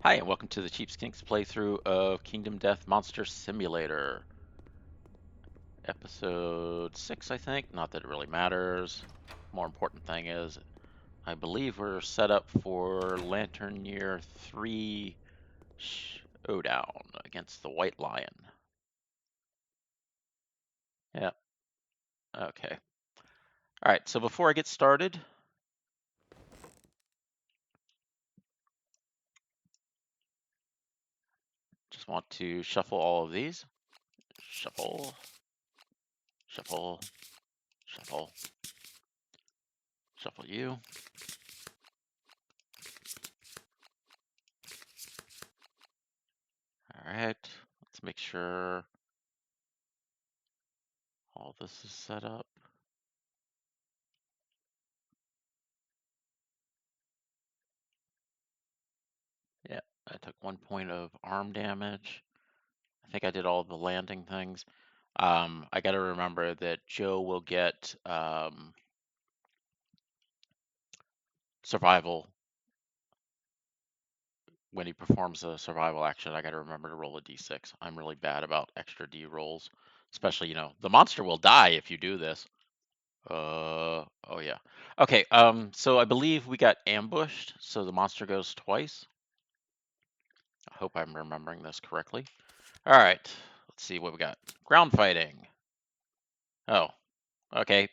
Hi, and welcome to the Cheapskinks playthrough of Kingdom Death Monster Simulator. Episode 6, I think. Not that it really matters. More important thing is, I believe we're set up for Lantern Year 3 showdown against the White Lion. Yep. Okay. Alright, so before I get started, just want to shuffle all of these. Shuffle. Shuffle. Shuffle. Shuffle you. Alright, let's make sure all this is set up. Yeah, I took 1 point of arm damage. I think I did all the landing things. I got to remember that Joe will get survival when he performs a survival action. I got to remember to roll a d6. I'm really bad about extra d rolls, especially, the monster will die if you do this. Oh yeah. Okay, so I believe we got ambushed, so the monster goes twice. I hope I'm remembering this correctly. All right, let's see what we got. Ground fighting. Oh, okay.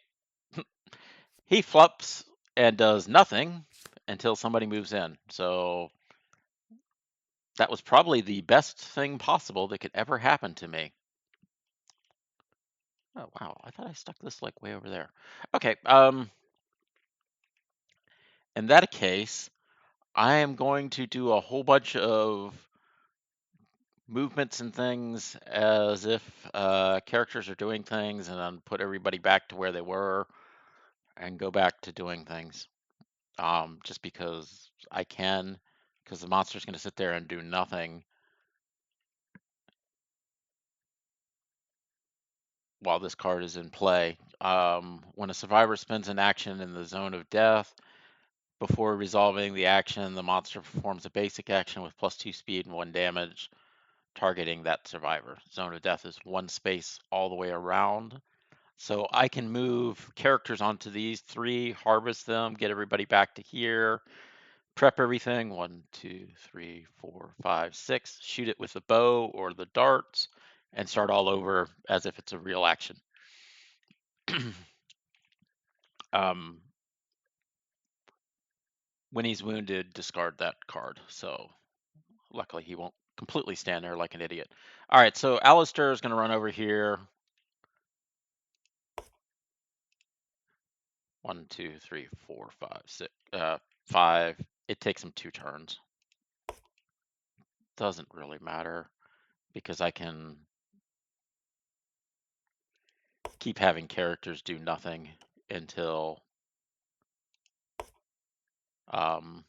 He flops and does nothing until somebody moves in. So that was probably the best thing possible that could ever happen to me. Oh wow, I thought I stuck this like way over there. Okay, in that case, I am going to do a whole bunch of movements and things as if characters are doing things, and then put everybody back to where they were and go back to doing things. Just because I can, because the monster's going to sit there and do nothing while this card is in play. When a survivor spends an action in the zone of death, before resolving the action, the monster performs a basic action with +2 speed and 1 damage, targeting that survivor. Zone of death is 1 space all the way around. So I can move characters onto these 3, harvest them, get everybody back to here, prep everything. 1, 2, 3, 4, 5, 6. Shoot it with the bow or the darts, and start all over as if it's a real action. um, when he's wounded, discard that card. So luckily he won't completely stand there like an idiot. All right, so Alistair is going to run over here. 1, 2, 3, 4, 5, 6, 5. It takes him 2 turns. Doesn't really matter because I can keep having characters do nothing until I'm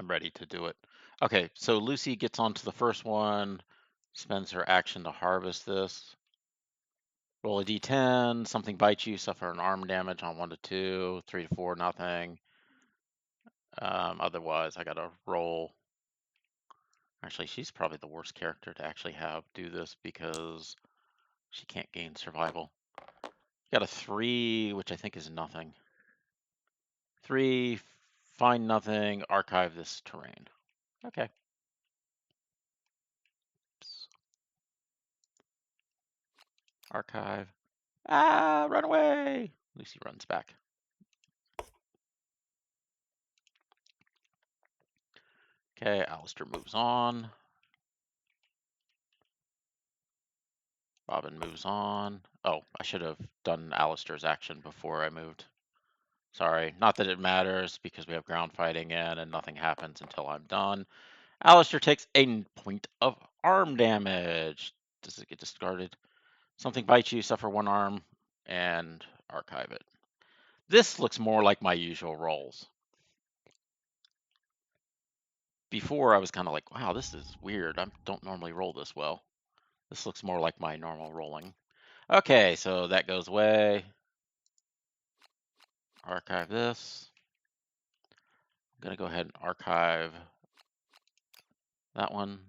ready to do it. Okay, so Lucy gets onto the first one, spends her action to harvest this. Roll a d10, something bites you, suffer an arm damage on 1 to 2, 3 to 4, nothing. Otherwise, I gotta roll. Actually, she's probably the worst character to actually have do this because she can't gain survival. Got a 3, which I think is nothing. 3, find nothing, archive this terrain. Okay. Oops. Archive. Ah, run away! Lucy runs back. Okay, Alistair moves on. Robin moves on. Oh, I should have done Alistair's action before I moved. Sorry, not that it matters because we have ground fighting in and nothing happens until I'm done. Alistair takes a point of arm damage. Does it get discarded? Something bites you, suffer 1 arm, and archive it. This looks more like my usual rolls. Before I was kind of like, wow, this is weird. I don't normally roll this well. This looks more like my normal rolling. Okay, so that goes away. Archive this. I'm gonna go ahead and archive That one.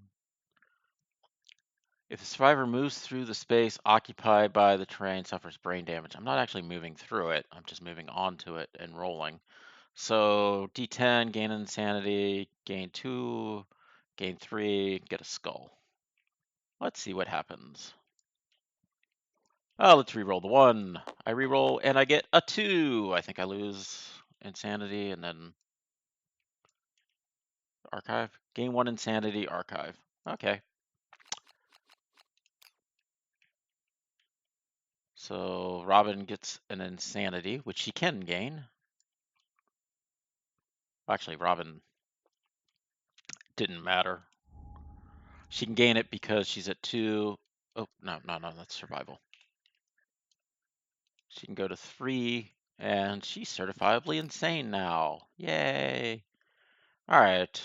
If the survivor moves through the space occupied by the terrain, suffers brain damage. I'm not actually moving through it. I'm just moving onto it and rolling. So D10, gain insanity, gain 2, gain 3, get a skull. Let's see what happens. Let's re-roll the 1. I re-roll and I get a 2. I think I lose insanity and then archive. Gain 1 insanity, archive. Okay. So Robin gets an insanity, which she can gain. Actually, Robin didn't matter. She can gain it because she's at 2. Oh, no, that's survival. She can go to 3, and she's certifiably insane now. Yay. All right.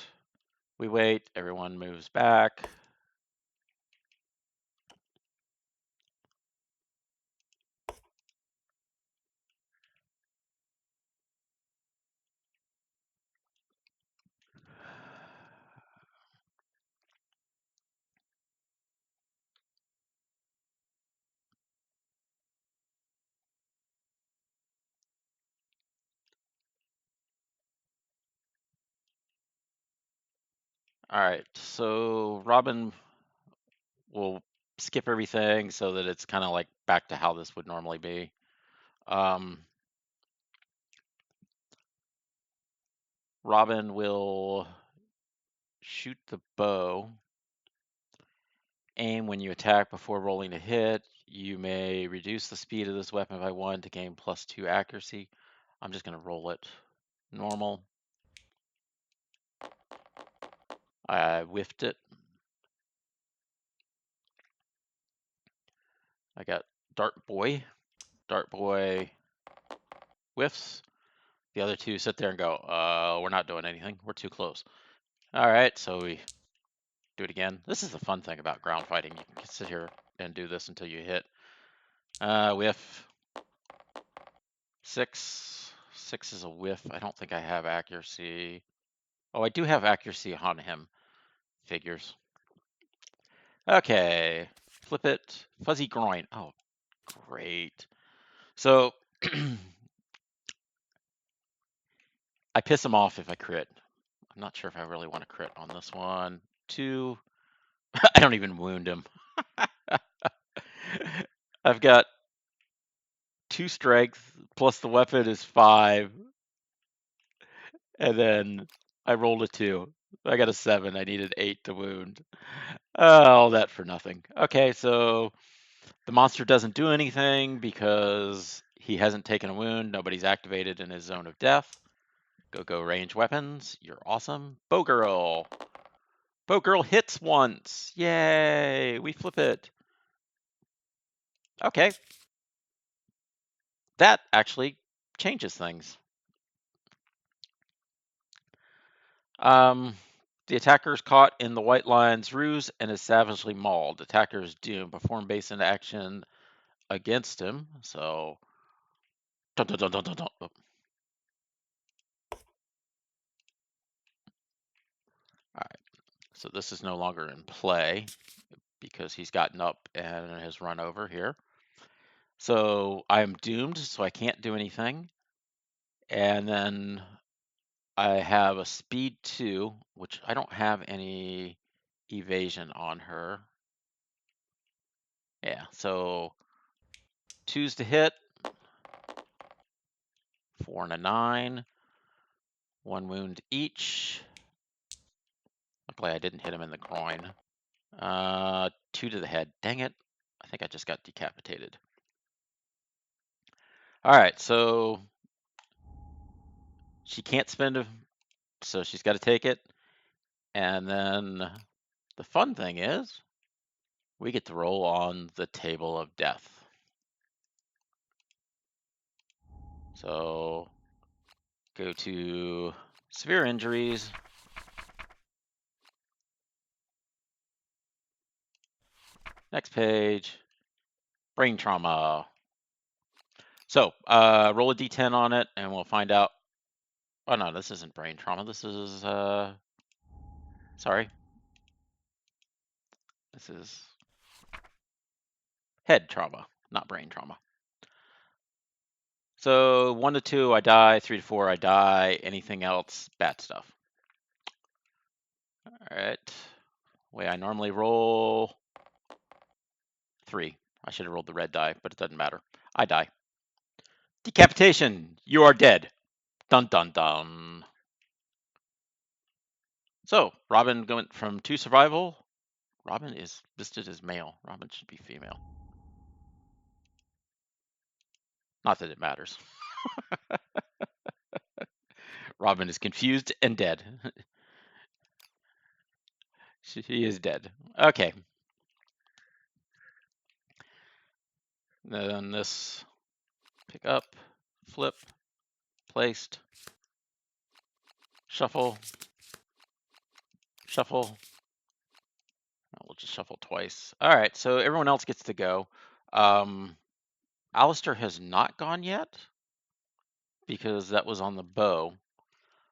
We wait. Everyone moves back. All right. So Robin will skip everything so that it's kind of like back to how this would normally be. Robin will shoot the bow. Aim when you attack before rolling to hit. You may reduce the speed of this weapon by 1 to gain +2 accuracy. I'm just going to roll it normal. I whiffed it. I got Dart Boy. Dart Boy whiffs. The other two sit there and go, we're not doing anything. We're too close. All right, so we do it again. This is the fun thing about ground fighting. You can sit here and do this until you hit. Whiff. 6. 6 is a whiff. I don't think I have accuracy. Oh, I do have accuracy on him. Figures. Okay. Flip it. Fuzzy groin. Oh, great. So I piss him off if I crit. I'm not sure if I really want to crit on this one. 2. I don't even wound him. I've got 2 strength plus the weapon is 5. And then I rolled a 2. I got a 7. I needed 8 to wound. All that for nothing. Okay, so the monster doesn't do anything because he hasn't taken a wound. Nobody's activated in his zone of death. Go range weapons. You're awesome. Bow Girl. Bow Girl hits once. Yay! We flip it. Okay. That actually changes things. The attacker is caught in the White Lion's ruse and is savagely mauled. Attacker is doomed. Perform base into action against him. So, dun, dun, dun, dun, dun, dun. Oh. All right. So this is no longer in play because he's gotten up and has run over here. So I'm doomed, so I can't do anything. And then I have a speed 2, which I don't have any evasion on her. Yeah, so 2s to hit, 4 and a 9, 1 wound each. Luckily, I didn't hit him in the groin. 2 to the head. Dang it. I think I just got decapitated. All right, so she can't spend a, so she's got to take it. And then the fun thing is we get to roll on the table of death. So go to severe injuries. Next page, brain trauma. So roll a d10 on it and we'll find out. Oh no, this isn't brain trauma. This is, sorry. This is head trauma, not brain trauma. So 1 to 2, I die. 3 to 4, I die. Anything else, bad stuff. All right. Way I normally roll 3. I should have rolled the red die, but it doesn't matter. I die. Decapitation. You are dead. Dun dun dun. So Robin went from 2 survival. Robin is listed as male. Robin should be female. Not that it matters. Robin is confused and dead. She is dead. Okay. Then this pick up, flip, placed, shuffle, shuffle. We'll just shuffle twice. All right, so everyone else gets to go. Alistair has not gone yet because that was on the bow.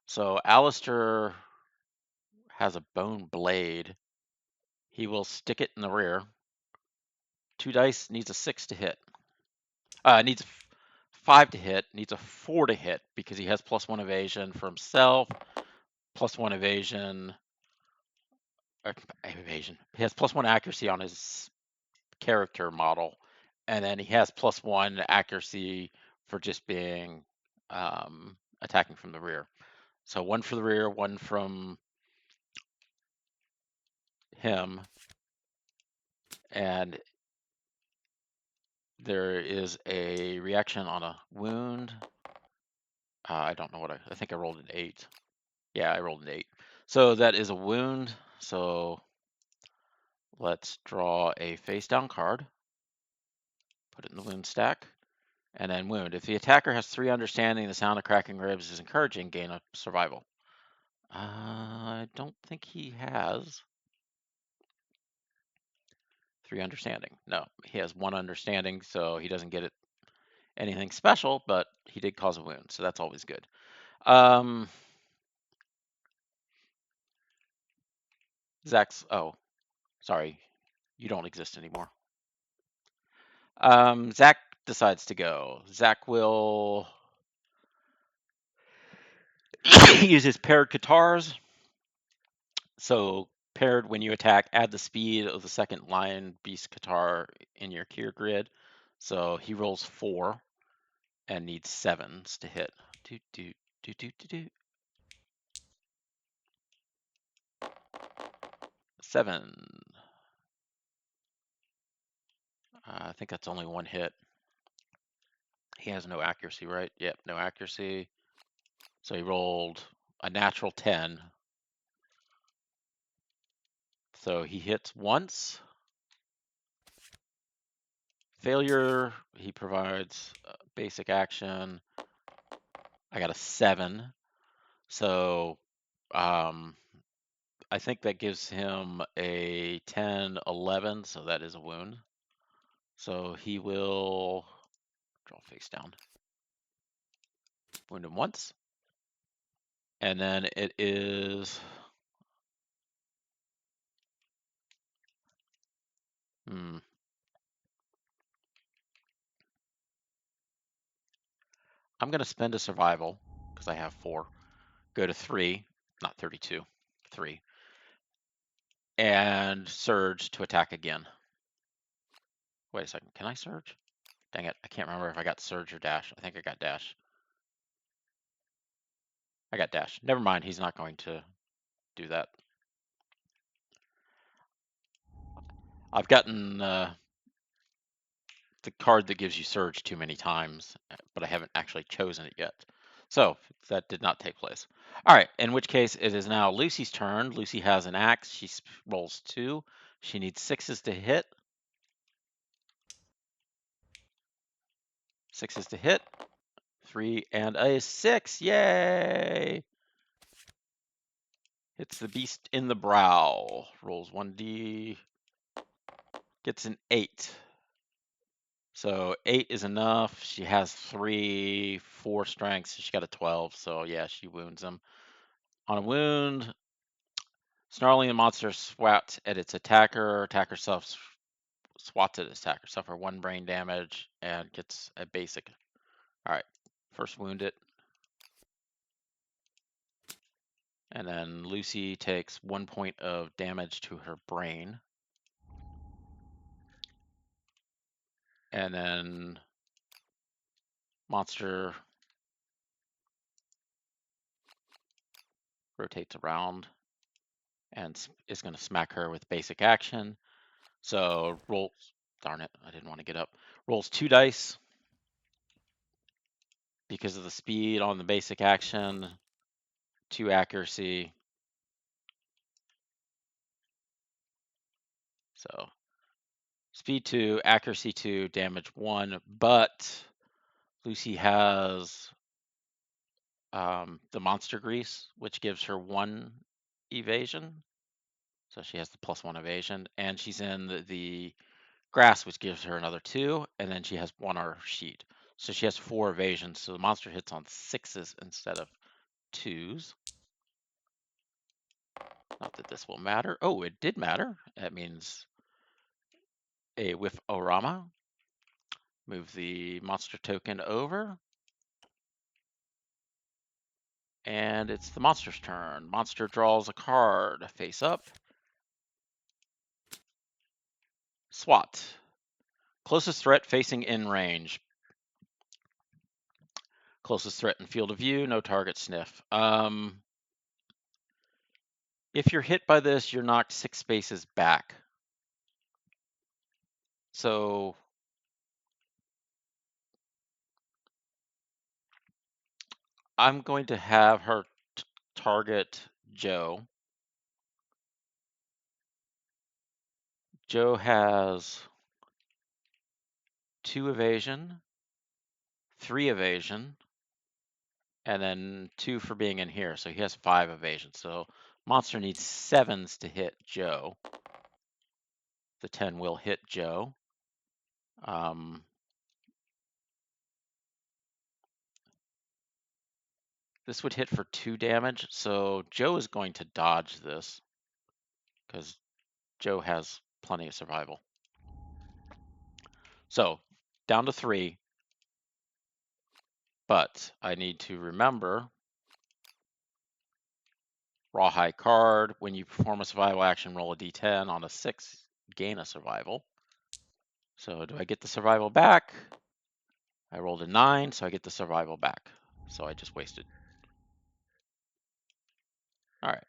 So Alistair has a bone blade. He will stick it in the rear. 2 dice, needs a 6 to hit. Needs 5 to hit, needs a 4 to hit because he has +1 evasion for himself, +1 evasion. He has +1 accuracy on his character model, and then he has +1 accuracy for just being attacking from the rear. So 1 for the rear, 1 from him, and there is a reaction on a wound. I don't know what I think I rolled an 8. Yeah, I rolled an 8. So that is a wound. So let's draw a face down card, put it in the wound stack, and then wound. If the attacker has 3 understanding, the sound of cracking ribs is encouraging, gain a survival. I don't think he has 3 understanding. No, he has 1 understanding, so he doesn't get it anything special, but he did cause a wound, so that's always good. Zach's, oh, sorry, you don't exist anymore. Zach decides to go. Zach will use his paired guitars. So paired, when you attack, add the speed of the second lion beast guitar in your gear grid. So he rolls 4 and needs 7s to hit. Do, do, do, do, do, do. 7. I think that's only 1 hit. He has no accuracy, right? Yep, no accuracy. So he rolled a natural 10. So he hits once. Failure, he provides basic action. I got a 7. So I think that gives him a 10, 11. So that is a wound. So he will draw face down. Wound him once. And then it is... I'm going to spend a survival because I have 4. Go to 3, not 32, 3. And surge to attack again. Wait a second, can I surge? Dang it, I can't remember if I got surge or dash. I think I got dash. I got dash. Never mind, he's not going to do that. I've gotten the card that gives you surge too many times, but I haven't actually chosen it yet. So that did not take place. All right, in which case it is now Lucy's turn. Lucy has an axe. She rolls 2. She needs 6s to hit. 6s to hit. 3 and a 6. Yay! Hits the beast in the brow. Rolls 1d. Gets an 8. So 8 is enough. She has 3, 4 strengths. She got a 12. So yeah, she wounds him. On a wound, Snarling the monster swats at its attacker. Attacker self swats at its attacker. Suffer 1 brain damage and gets a basic. All right, first wound it. And then Lucy takes 1 point of damage to her brain. And then monster rotates around and is going to smack her with basic action. So roll, darn it, I didn't want to get up. Rolls 2 dice because of the speed on the basic action, 2 accuracy. So speed 2, accuracy 2, damage 1, but Lucy has the monster grease, which gives her 1 evasion. So she has the +1 evasion, and she's in the grass, which gives her another 2, and then she has 1 on her sheet. So she has 4 evasions. So the monster hits on 6s instead of 2s. Not that this will matter. Oh, it did matter. That means a whiff-o-rama. Move the monster token over. And it's the monster's turn. Monster draws a card face up. SWAT. Closest threat facing in range. Closest threat in field of view, no target sniff. If you're hit by this, you're knocked 6 spaces back. So I'm going to have her target Joe. Joe has 2 evasion, 3 evasion, and then 2 for being in here. So he has 5 evasion. So monster needs 7s to hit Joe. The 10 will hit Joe. This would hit for 2 damage. So Joe is going to dodge this because Joe has plenty of survival. So down to 3. But I need to remember rawhide card. When you perform a survival action, roll a d10. On a 6, gain a survival. So do I get the survival back? I rolled a 9, so I get the survival back. So I just wasted. All right.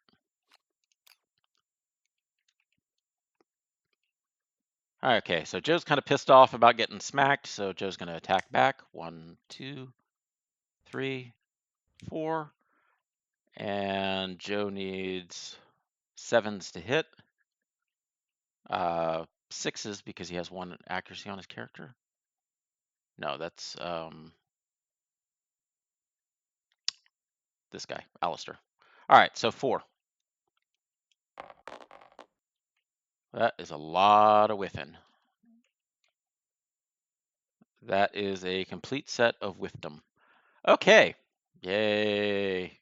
Okay, so Joe's kind of pissed off about getting smacked, so Joe's going to attack back. 1, 2, 3, 4. And Joe needs 7s to hit. 6s because he has 1 accuracy on his character. No, that's this guy, Alistair. All right, so 4. That is a lot of whiffing. That is a complete set of whiffdom. Okay, yay.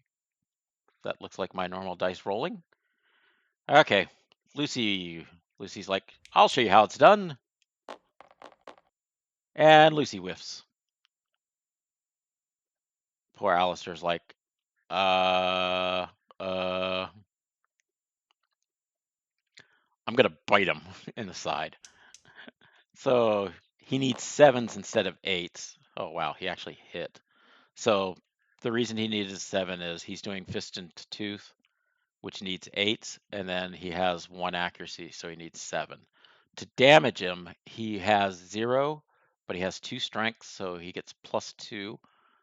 That looks like my normal dice rolling. Okay, Lucy's like, I'll show you how it's done. And Lucy whiffs. Poor Alistair's like, I'm gonna bite him in the side. So he needs 7s instead of 8s. Oh wow, he actually hit. So the reason he needed 7 is he's doing fist and tooth, which needs 8s, and then he has 1 accuracy, so he needs 7. To damage him, he has 0, but he has 2 strength, so he gets +2.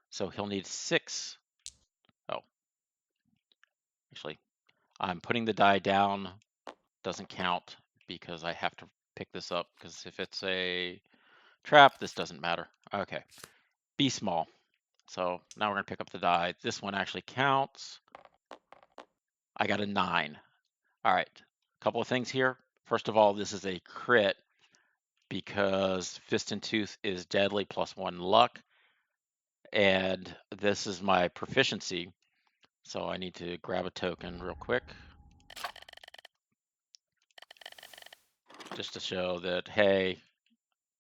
So he'll need 6. Oh, actually, I'm putting the die down. Doesn't count because I have to pick this up, because if it's a trap, this doesn't matter. Okay, be small. So now we're going to pick up the die. This one actually counts. I got a 9. All right, a couple of things here. First of all, this is a crit because Fist and Tooth is deadly +1 luck. And this is my proficiency. So I need to grab a token real quick. just to show that, hey,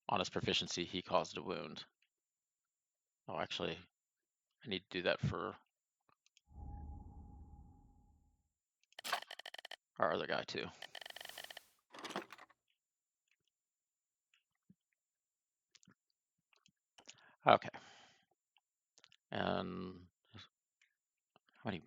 on his proficiency, he caused a wound. Oh, actually, I need to do that for our other guy too. Okay. And how many?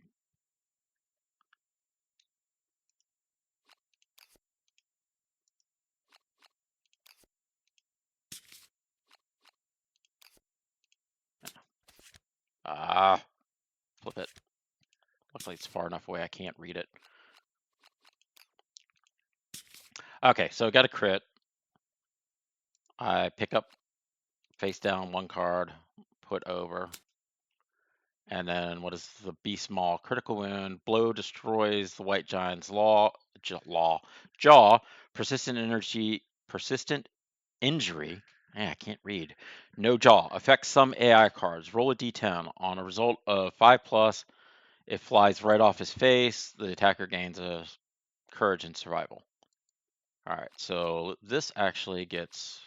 Ah, flip it. Looks like it's far enough away I can't read it. Okay, so got a crit. I pick up face down one card, put over. And then what is the Beast Maul? Critical wound. Blow destroys the White Giant's jaw. Persistent injury. I can't read. No jaw. Affects some AI cards. Roll a d10. On a result of 5+, it flies right off his face. The attacker gains a courage and survival. All right, so this actually gets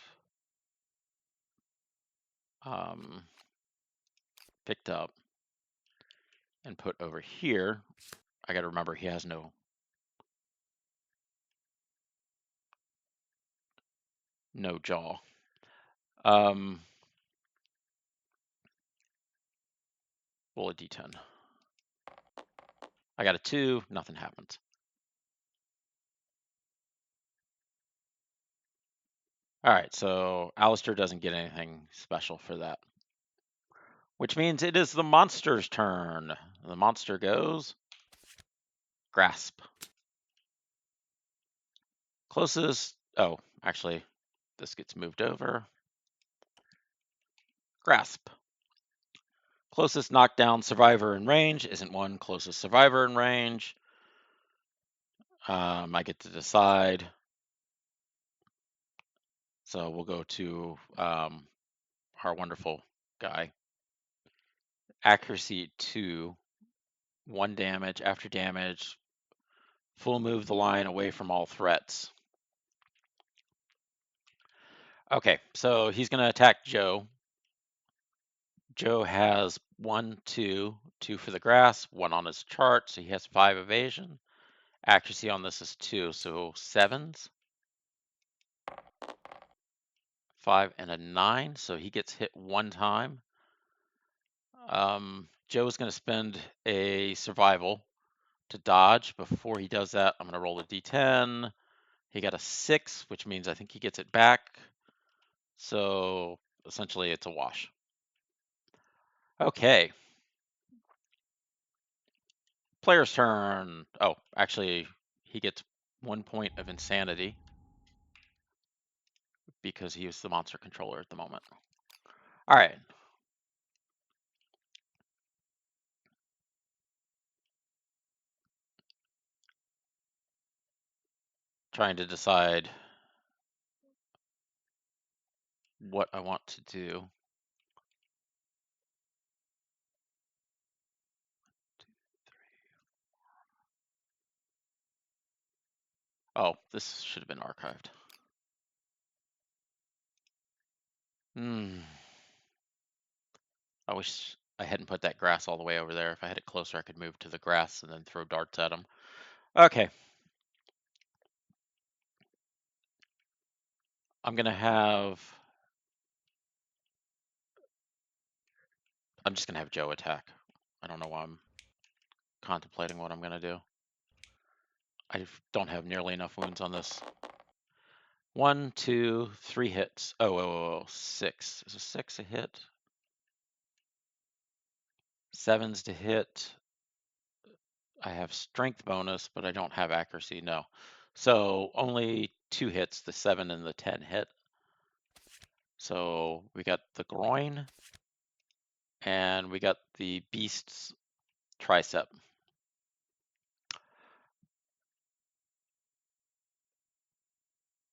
picked up and put over here. I got to remember he has no jaw. Roll a d10. I got a 2, nothing happens. All right, so Alistair doesn't get anything special for that. Which means it is the monster's turn. The monster goes Grasp. Closest, oh, actually, this gets moved over. Grasp. Closest knockdown survivor in range isn't one. Closest survivor in range. I get to decide. So we'll go to our wonderful guy. Accuracy 2. 1 damage. After damage, full move the line away from all threats. Okay, so he's going to attack Joe. Joe has 1, 2, 2 for the grass, 1 on his chart, so he has 5 evasion. Accuracy on this is 2, so 7s. 5 and a 9, so he gets hit 1 time. Joe's going to spend a survival to dodge. Before he does that, I'm going to roll a d10. He got a 6, which means I think he gets it back. So essentially it's a wash. Okay. Player's turn. Oh, actually, he gets 1 point of insanity because he is the monster controller at the moment. All right. Trying to decide what I want to do. Oh, this should have been archived. I wish I hadn't put that grass all the way over there. If I had it closer, I could move to the grass and then throw darts at him. Okay. I'm just gonna have Joe attack. I don't know why I'm contemplating what I'm gonna do. I don't have nearly enough wounds on this. 1, 2, 3 hits. Oh, 6. Is a 6 a hit? 7's to hit. I have strength bonus, but I don't have accuracy. No. So only 2 hits, the 7 and the 10 hit. So we got the groin and we got the beast's tricep.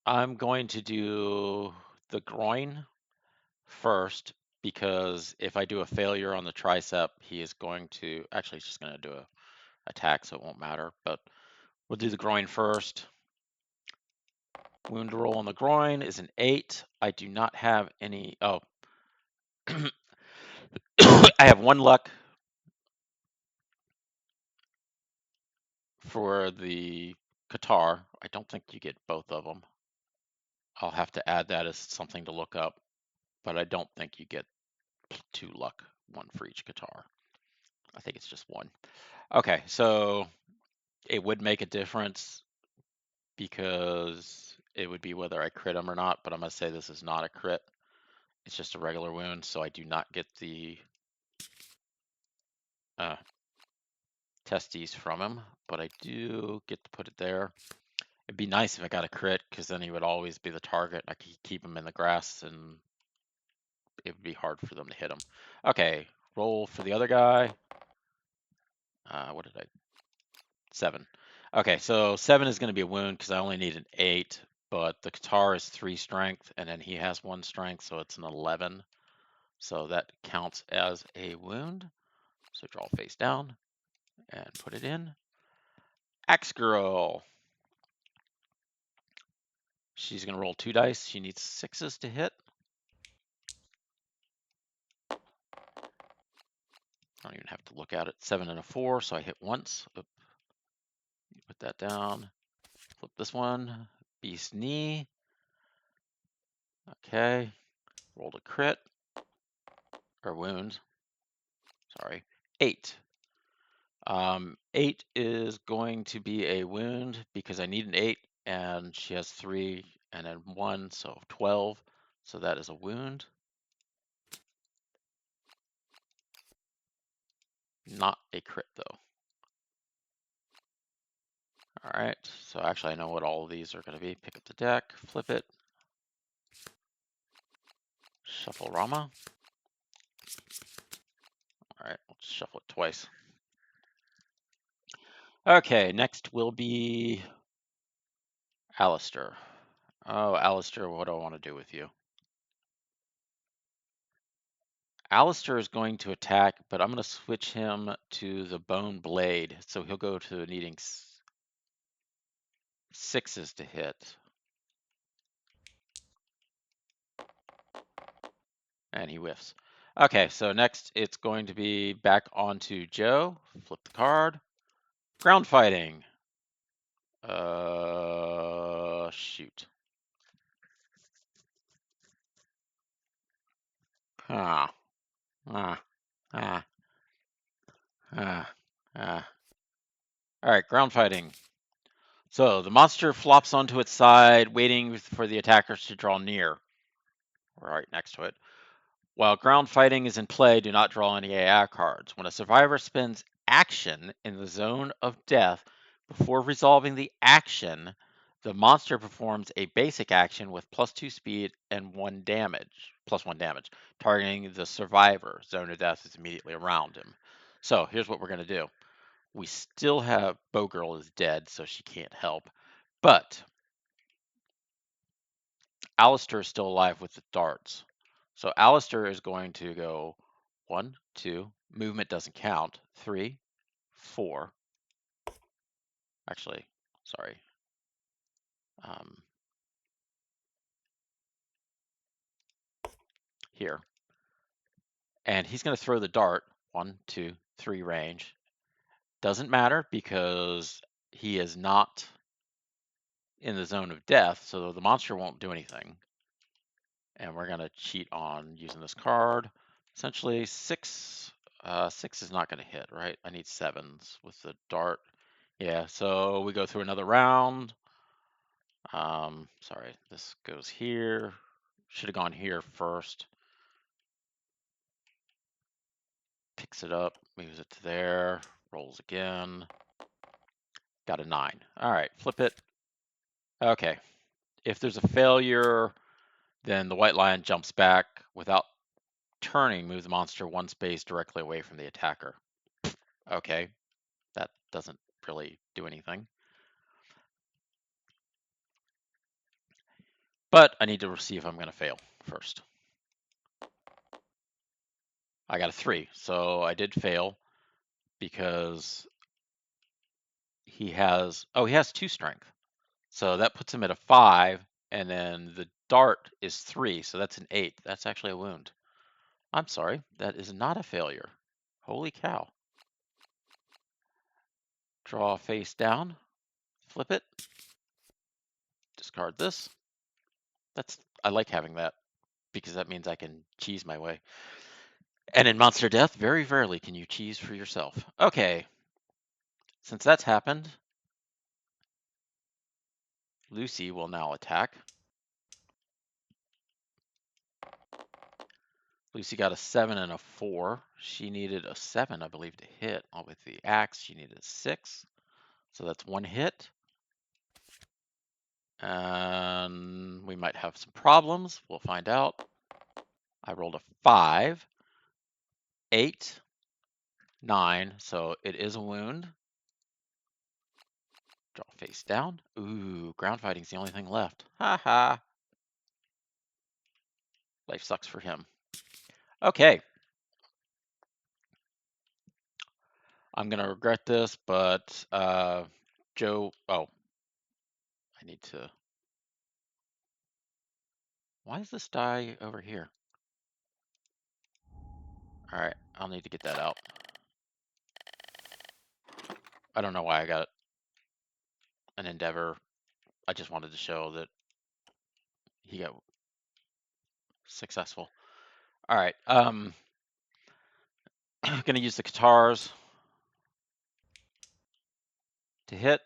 I'm going to do the groin first because if I do a failure on the tricep, he is going to, actually he's just going to do a attack, so it won't matter, but we'll do the groin first. Wound roll on the groin is an 8. I do not have any. Oh, I have 1 luck for the Qatar. I don't think you get both of them. I'll have to add that as something to look up, but I don't think you get 2 luck, 1 for each Qatar. I think it's just 1. Okay, so it would make a difference because it would be whether I crit him or not, but I'm going to say this is not a crit. It's just a regular wound, so I do not get the testes from him, but I do get to put it there. It'd be nice if I got a crit, because then he would always be the target. I could keep him in the grass, and it would be hard for them to hit him. Okay, roll for the other guy. What did I? 7. Okay, so 7 is going to be a wound because I only need an 8, but the Qatar is 3 strength, and then he has 1 strength, so it's an 11. So that counts as a wound. So draw face down and put it in. Axe Girl. She's going to roll 2 dice. She needs 6s to hit. I don't even have to look at it. 7 and a 4, so I hit once. Oop. Put that down. Flip this one. Beast knee. Okay. Rolled a crit. Or wound. Sorry. 8. 8 is going to be a wound because I need an 8, and she has 3 and then 1, so 12. So that is a wound. Not a crit, though. All right, so actually I know what all of these are going to be. Pick up the deck, flip it, shuffle Rama. All right, let's shuffle it twice. Okay, next will be Alistair. Oh, Alistair, what do I want to do with you? Alistair is going to attack, but I'm going to switch him to the Bone Blade, so he'll go to needing 6s to hit. And he whiffs. Okay, so next it's going to be back onto Joe. Flip the card. Ground fighting. Shoot. Ah. Ah. Ah. Ah. Ah. All right, ground fighting. So the monster flops onto its side, waiting for the attackers to draw near. We're right next to it. While ground fighting is in play, do not draw any AI cards. When a survivor spends action in the zone of death before resolving the action, the monster performs a basic action with +2 speed and +1 damage, targeting the survivor. Zone of death is immediately around him. So here's what we're going to do. We still have Bowgirl is dead, so she can't help, but Alistair is still alive with the darts. So Alistair is going to go 1, 2, movement doesn't count, 3, 4. Actually, sorry. Here. And he's going to throw the dart, 1, 2, 3 range. Doesn't matter because he is not in the zone of death, so the monster won't do anything. And we're going to cheat on using this card. Essentially, 6 is not going to hit, right? I need 7s with the dart. Yeah, so we go through another round. Sorry, this goes here. Should have gone here first. Picks it up, moves it to there, rolls again. Got a 9. All right, flip it. Okay, if there's a failure, then the white lion jumps back without turning, move the monster 1 space directly away from the attacker. Okay, that doesn't really do anything. But I need to see if I'm going to fail first. I got a 3, so I did fail because he has 2 strength. So that puts him at a 5, And then the dart is 3, so that's an 8. That's actually a wound. I'm sorry, that is not a failure. Holy cow. Draw face down, flip it, discard this. I like having that because that means I can cheese my way. And in Monster Death, very rarely can you cheese for yourself. Okay, since that's happened, Lucy will now attack. Lucy got a 7 and a 4. She needed a 7, I believe, to hit. With the axe, she needed a 6. So that's 1 hit. And we might have some problems. We'll find out. I rolled a 5, 8, 9. So it is a wound. Draw face down. Ooh, ground fighting's the only thing left. Ha ha. Life sucks for him. Okay. I'm going to regret this, but Joe, oh, I need to, why is this die over here? All right, I'll need to get that out. I don't know why I got an Endeavor. I just wanted to show that he got successful. All right, gonna use the Katars to hit.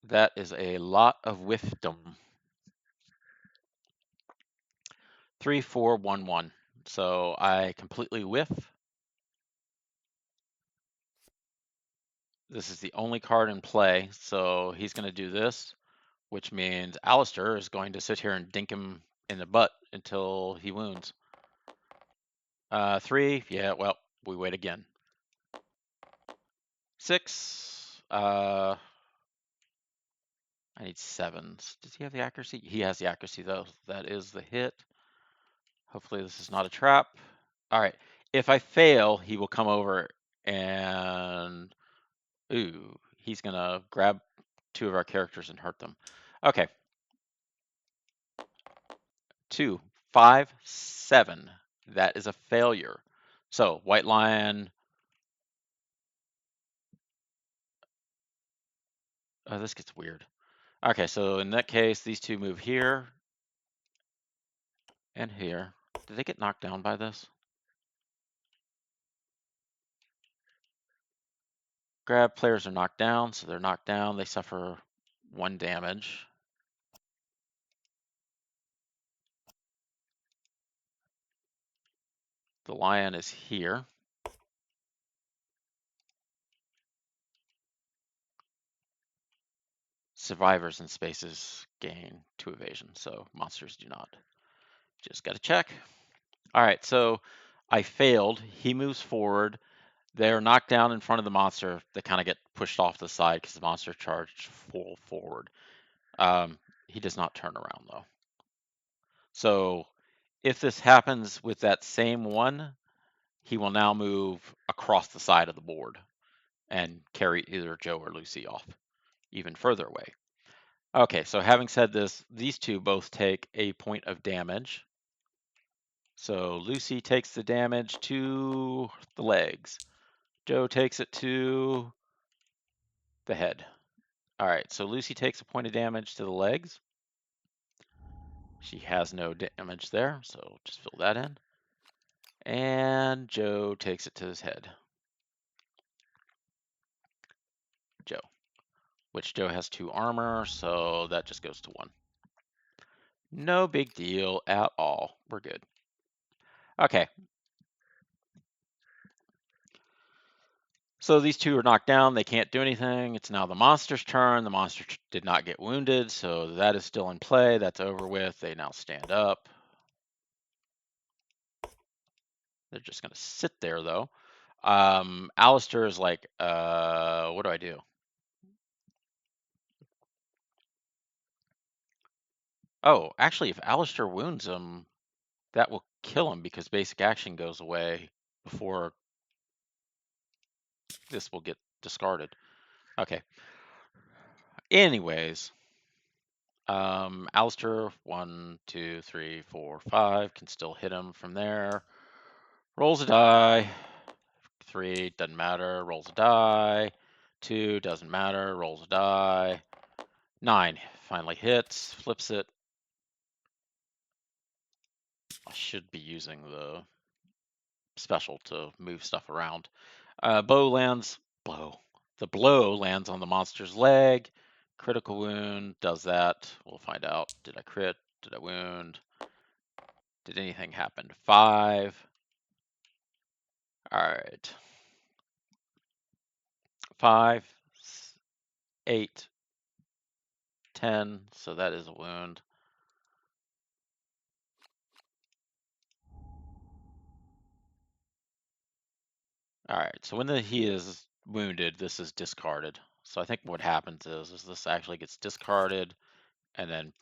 That is a lot of whiffdom. 3, 4, 1, 1. So I completely whiff. This is the only card in play, so he's going to do this, which means Alistair is going to sit here and dink him in the butt until he wounds. 3, yeah, well, we wait again. 6, I need 7s. Does he have the accuracy? He has the accuracy, though. That is the hit. Hopefully this is not a trap. All right, if I fail, he will come over and, ooh, he's going to grab 2 of our characters and hurt them. Okay. 2, 5, 7. That is a failure. So White Lion. Oh, this gets weird. Okay, so in that case, these 2 move here and here. Did they get knocked down by this? Grab players are knocked down, so they're knocked down. They suffer 1 damage. The lion is here. Survivors in spaces gain 2 evasion, so monsters do not. Just got to check. All right, so I failed. He moves forward. They're knocked down in front of the monster. They kind of get pushed off the side because the monster charged full forward. He does not turn around, though. So if this happens with that same one, he will now move across the side of the board and carry either Joe or Lucy off even further away. Okay, so having said this, these 2 both take a point of damage. So Lucy takes the damage to the legs. Joe takes it to the head. All right, so Lucy takes a point of damage to the legs. She has no damage there, so just fill that in. And Joe takes it to his head. Joe, which Joe has 2 armor, so that just goes to 1. No big deal at all. We're good. Okay. So these 2 are knocked down. They can't do anything. It's now the monster's turn. The monster did not get wounded, so that is still in play. That's over with. They now stand up. They're just going to sit there, though. Alistair is like, what do I do? Oh, actually, if Alistair wounds him, that will kill him because basic action goes away before this will get discarded. Okay. Anyways, Alistair, 1, 2, 3, 4, 5, can still hit him from there. Rolls a die. 3, doesn't matter, rolls a die. 2, doesn't matter, rolls a die. 9, finally hits, flips it. I should be using the special to move stuff around. Blow lands, blow. The blow lands on the monster's leg. Critical wound does that. We'll find out. Did I crit? Did I wound? Did anything happen? 5. All right. 5, 8, 10. So that is a wound. All right. So when he is wounded, this is discarded. So I think what happens is this actually gets discarded and then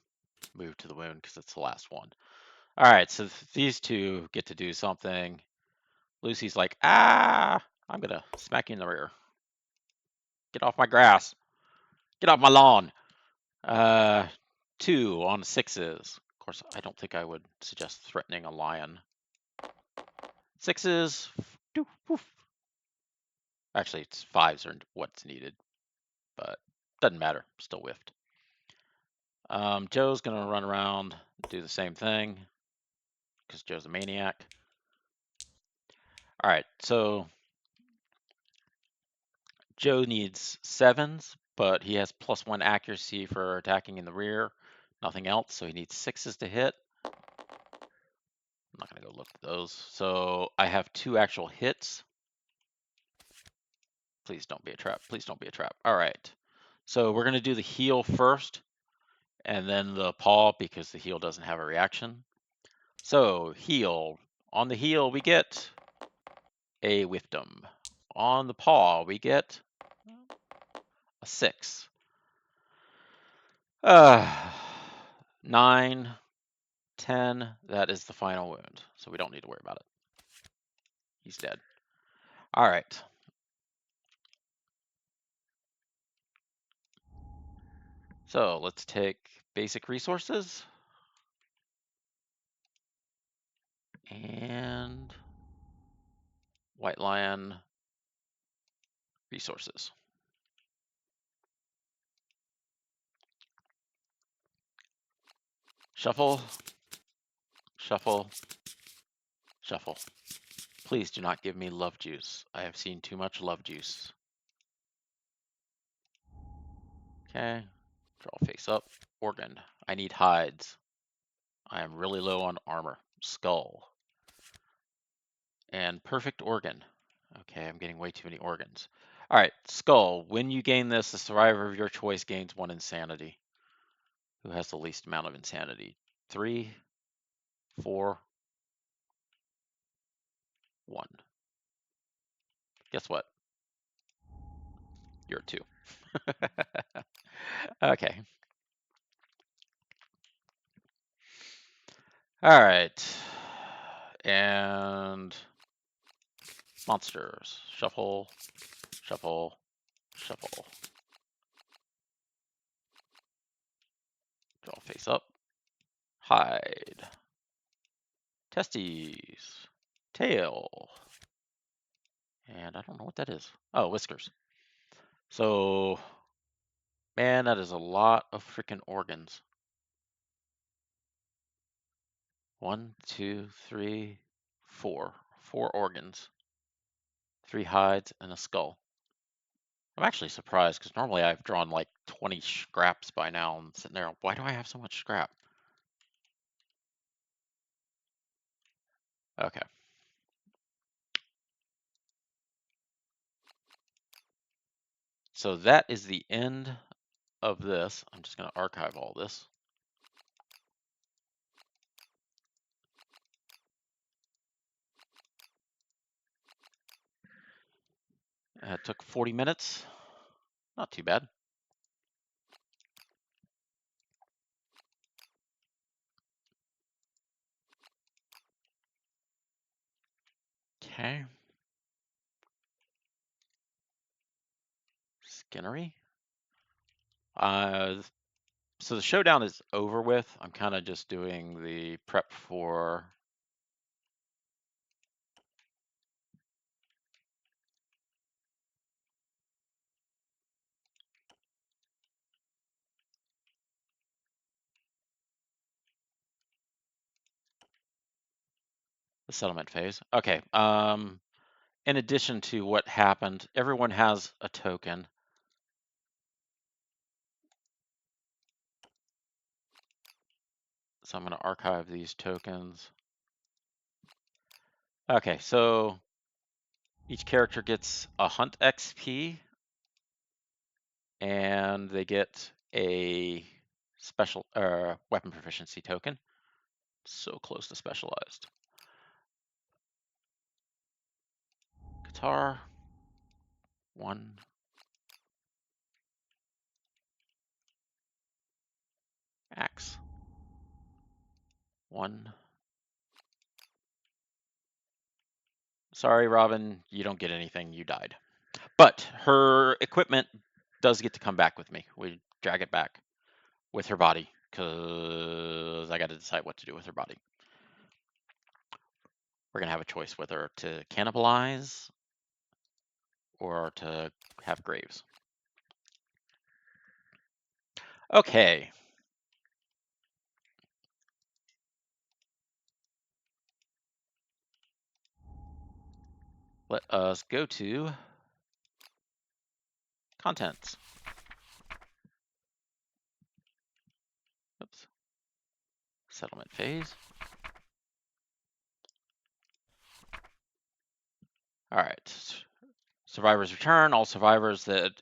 moved to the wound because it's the last one. All right. So these two get to do something. Lucy's like, ah, I'm going to smack you in the rear. Get off my grass. Get off my lawn. 2 on 6s. Of course, I don't think I would suggest threatening a lion. 6s. Actually, it's 5s are what's needed, but doesn't matter. Still whiffed. Joe's going to run around, do the same thing, because Joe's a maniac. All right, so Joe needs 7s, but he has +1 accuracy for attacking in the rear. Nothing else, so he needs 6s to hit. I'm not going to go look at those. So I have 2 actual hits. Please don't be a trap. Please don't be a trap. All right. So we're going to do the heal first, and then the paw, because the heal doesn't have a reaction. So heal. On the heal, we get a whiffdom. On the paw, we get a 6. 9, 10. That is the final wound, so we don't need to worry about it. He's dead. All right. So let's take basic resources and White Lion resources. Shuffle, shuffle, shuffle. Please do not give me love juice. I have seen too much love juice. Okay, draw face up. Organ. I need hides. I am really low on armor. Skull. And perfect organ. Okay, I'm getting way too many organs. All right, skull. When you gain this, the survivor of your choice gains 1 insanity. Who has the least amount of insanity? 3, 4, 1. Guess what? You're 2. Okay. All right. And monsters. Shuffle, shuffle, shuffle. Draw face up. Hide. Testes. Tail. And I don't know what that is. Oh, whiskers. So, man, that is a lot of freaking organs. 1, 2, 3, 4. 4 organs. 3 hides and a skull. I'm actually surprised because normally I've drawn like 20 scraps by now and sitting there. Why do I have so much scrap? Okay. So that is the end of this. I'm just going to archive all this. It took 40 minutes. Not too bad. Okay. Skinnery. So the showdown is over with. I'm kind of just doing the prep for the settlement phase. Okay. In addition to what happened, everyone has a token. So I'm going to archive these tokens. Okay, so each character gets a hunt XP, and they get a special weapon proficiency token. So close to specialized. Guitar, 1. Axe, 1. Sorry, Robin, you don't get anything. You died. But her equipment does get to come back with me. We drag it back with her body because I got to decide what to do with her body. We're going to have a choice whether to cannibalize or to have graves. Okay. Let us go to contents. Oops. Settlement phase. All right. Survivors return. All survivors that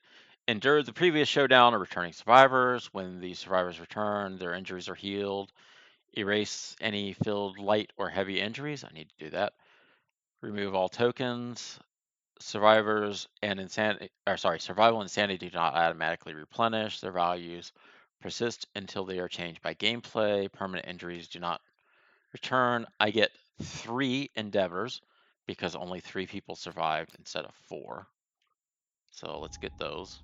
endured the previous showdown are returning survivors. When the survivors return, their injuries are healed. Erase any filled light or heavy injuries. I need to do that. Remove all tokens. Survivors and insanity, or sorry, survival and insanity do not automatically replenish. Their values persist until they are changed by gameplay. Permanent injuries do not return. I get 3 endeavors because only 3 people survived instead of 4. So let's get those.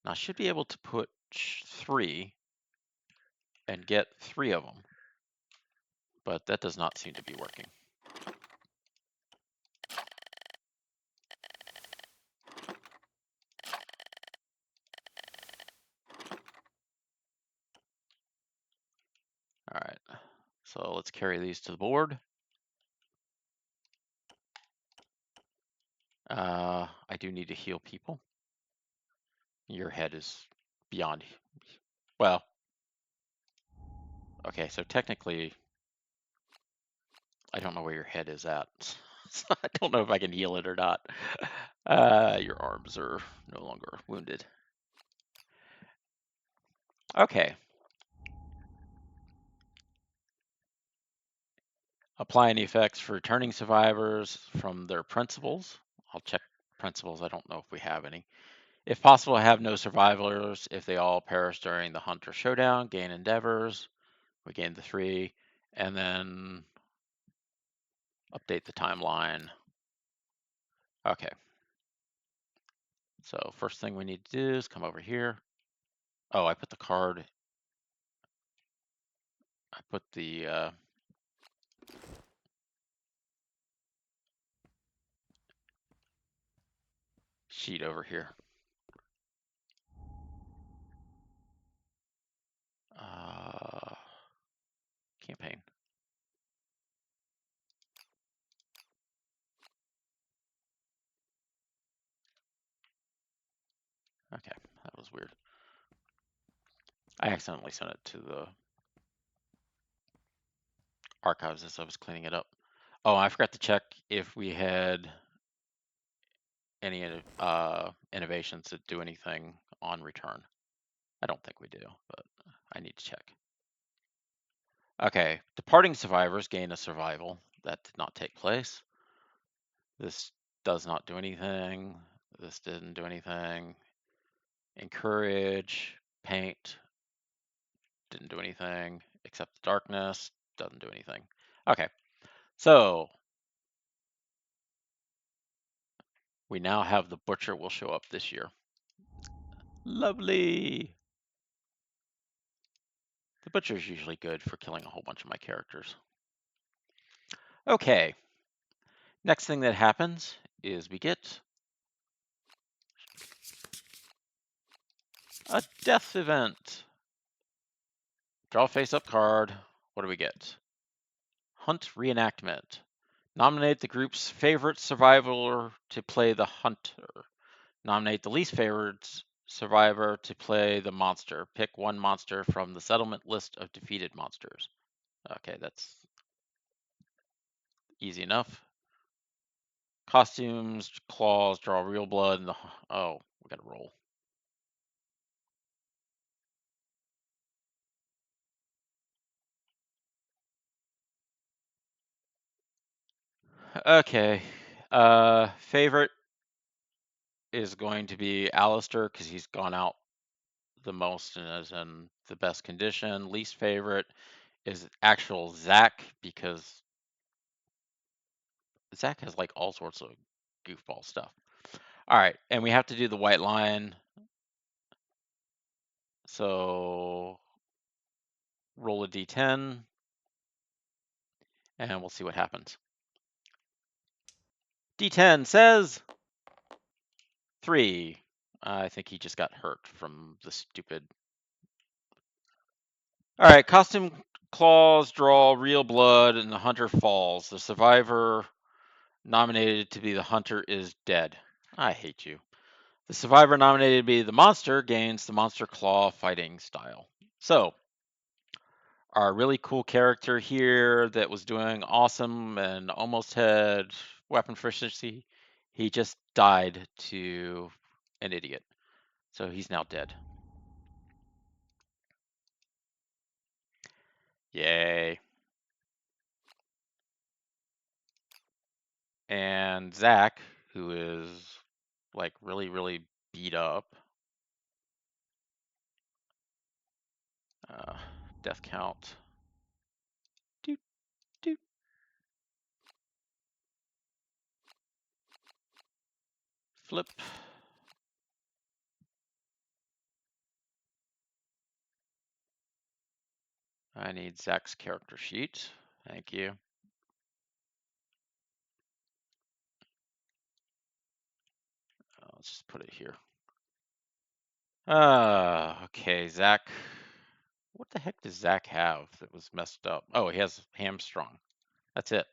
Now I should be able to put 3 and get 3 of them, but that does not seem to be working. All right, so let's carry these to the board. I do need to heal people. Your head is beyond, well, okay, so technically, I don't know where your head is at. So I don't know if I can heal it or not. Your arms are no longer wounded. Okay. Apply any effects for returning survivors from their principles. I'll check principles. I don't know if we have any. If possible, have no survivors. If they all perish during the hunt or showdown, gain endeavors. We gain the 3. And then update the timeline. Okay. So first thing we need to do is come over here. Oh, I put the card. I put the sheet over here. Campaign. Okay, that was weird. I accidentally sent it to the archives as I was cleaning it up. Oh, I forgot to check if we had any innovations that do anything on return. I don't think we do, but I need to check. Okay, departing survivors gain a survival. That did not take place. This does not do anything. This didn't do anything. Encourage, paint, didn't do anything. Accept the darkness, doesn't do anything. Okay, so we now have the butcher will show up this year. Lovely. The butcher's usually good for killing a whole bunch of my characters. Okay. Next thing that happens is we get a death event. Draw a face-up card. What do we get? Hunt reenactment. Nominate the group's favorite survivor to play the hunter. Nominate the least favorite survivor to play the monster. Pick one monster from the settlement list of defeated monsters. Okay, that's easy enough. Costumes, claws, draw real blood, and oh, we gotta roll. Okay. Favorite is going to be Alistair because he's gone out the most and is in the best condition. Least favorite is actual Zach because Zach has like all sorts of goofball stuff. All right, and we have to do the white line. So roll a d10 and we'll see what happens. D10 says 3. I think he just got hurt from the stupid. All right, costume claws draw real blood and the hunter falls. The survivor nominated to be the hunter is dead. I hate you. The survivor nominated to be the monster gains the monster claw fighting style. So, our really cool character here that was doing awesome and almost had weapon proficiency, he just died to an idiot. So he's now dead. Yay. And Zach, who is like really, really beat up. Death count. Doot, doot. Flip. I need Zach's character sheet. Thank you. Let's just put it here. Okay, Zach. What the heck does Zach have that was messed up? Oh, he has hamstrung. That's it.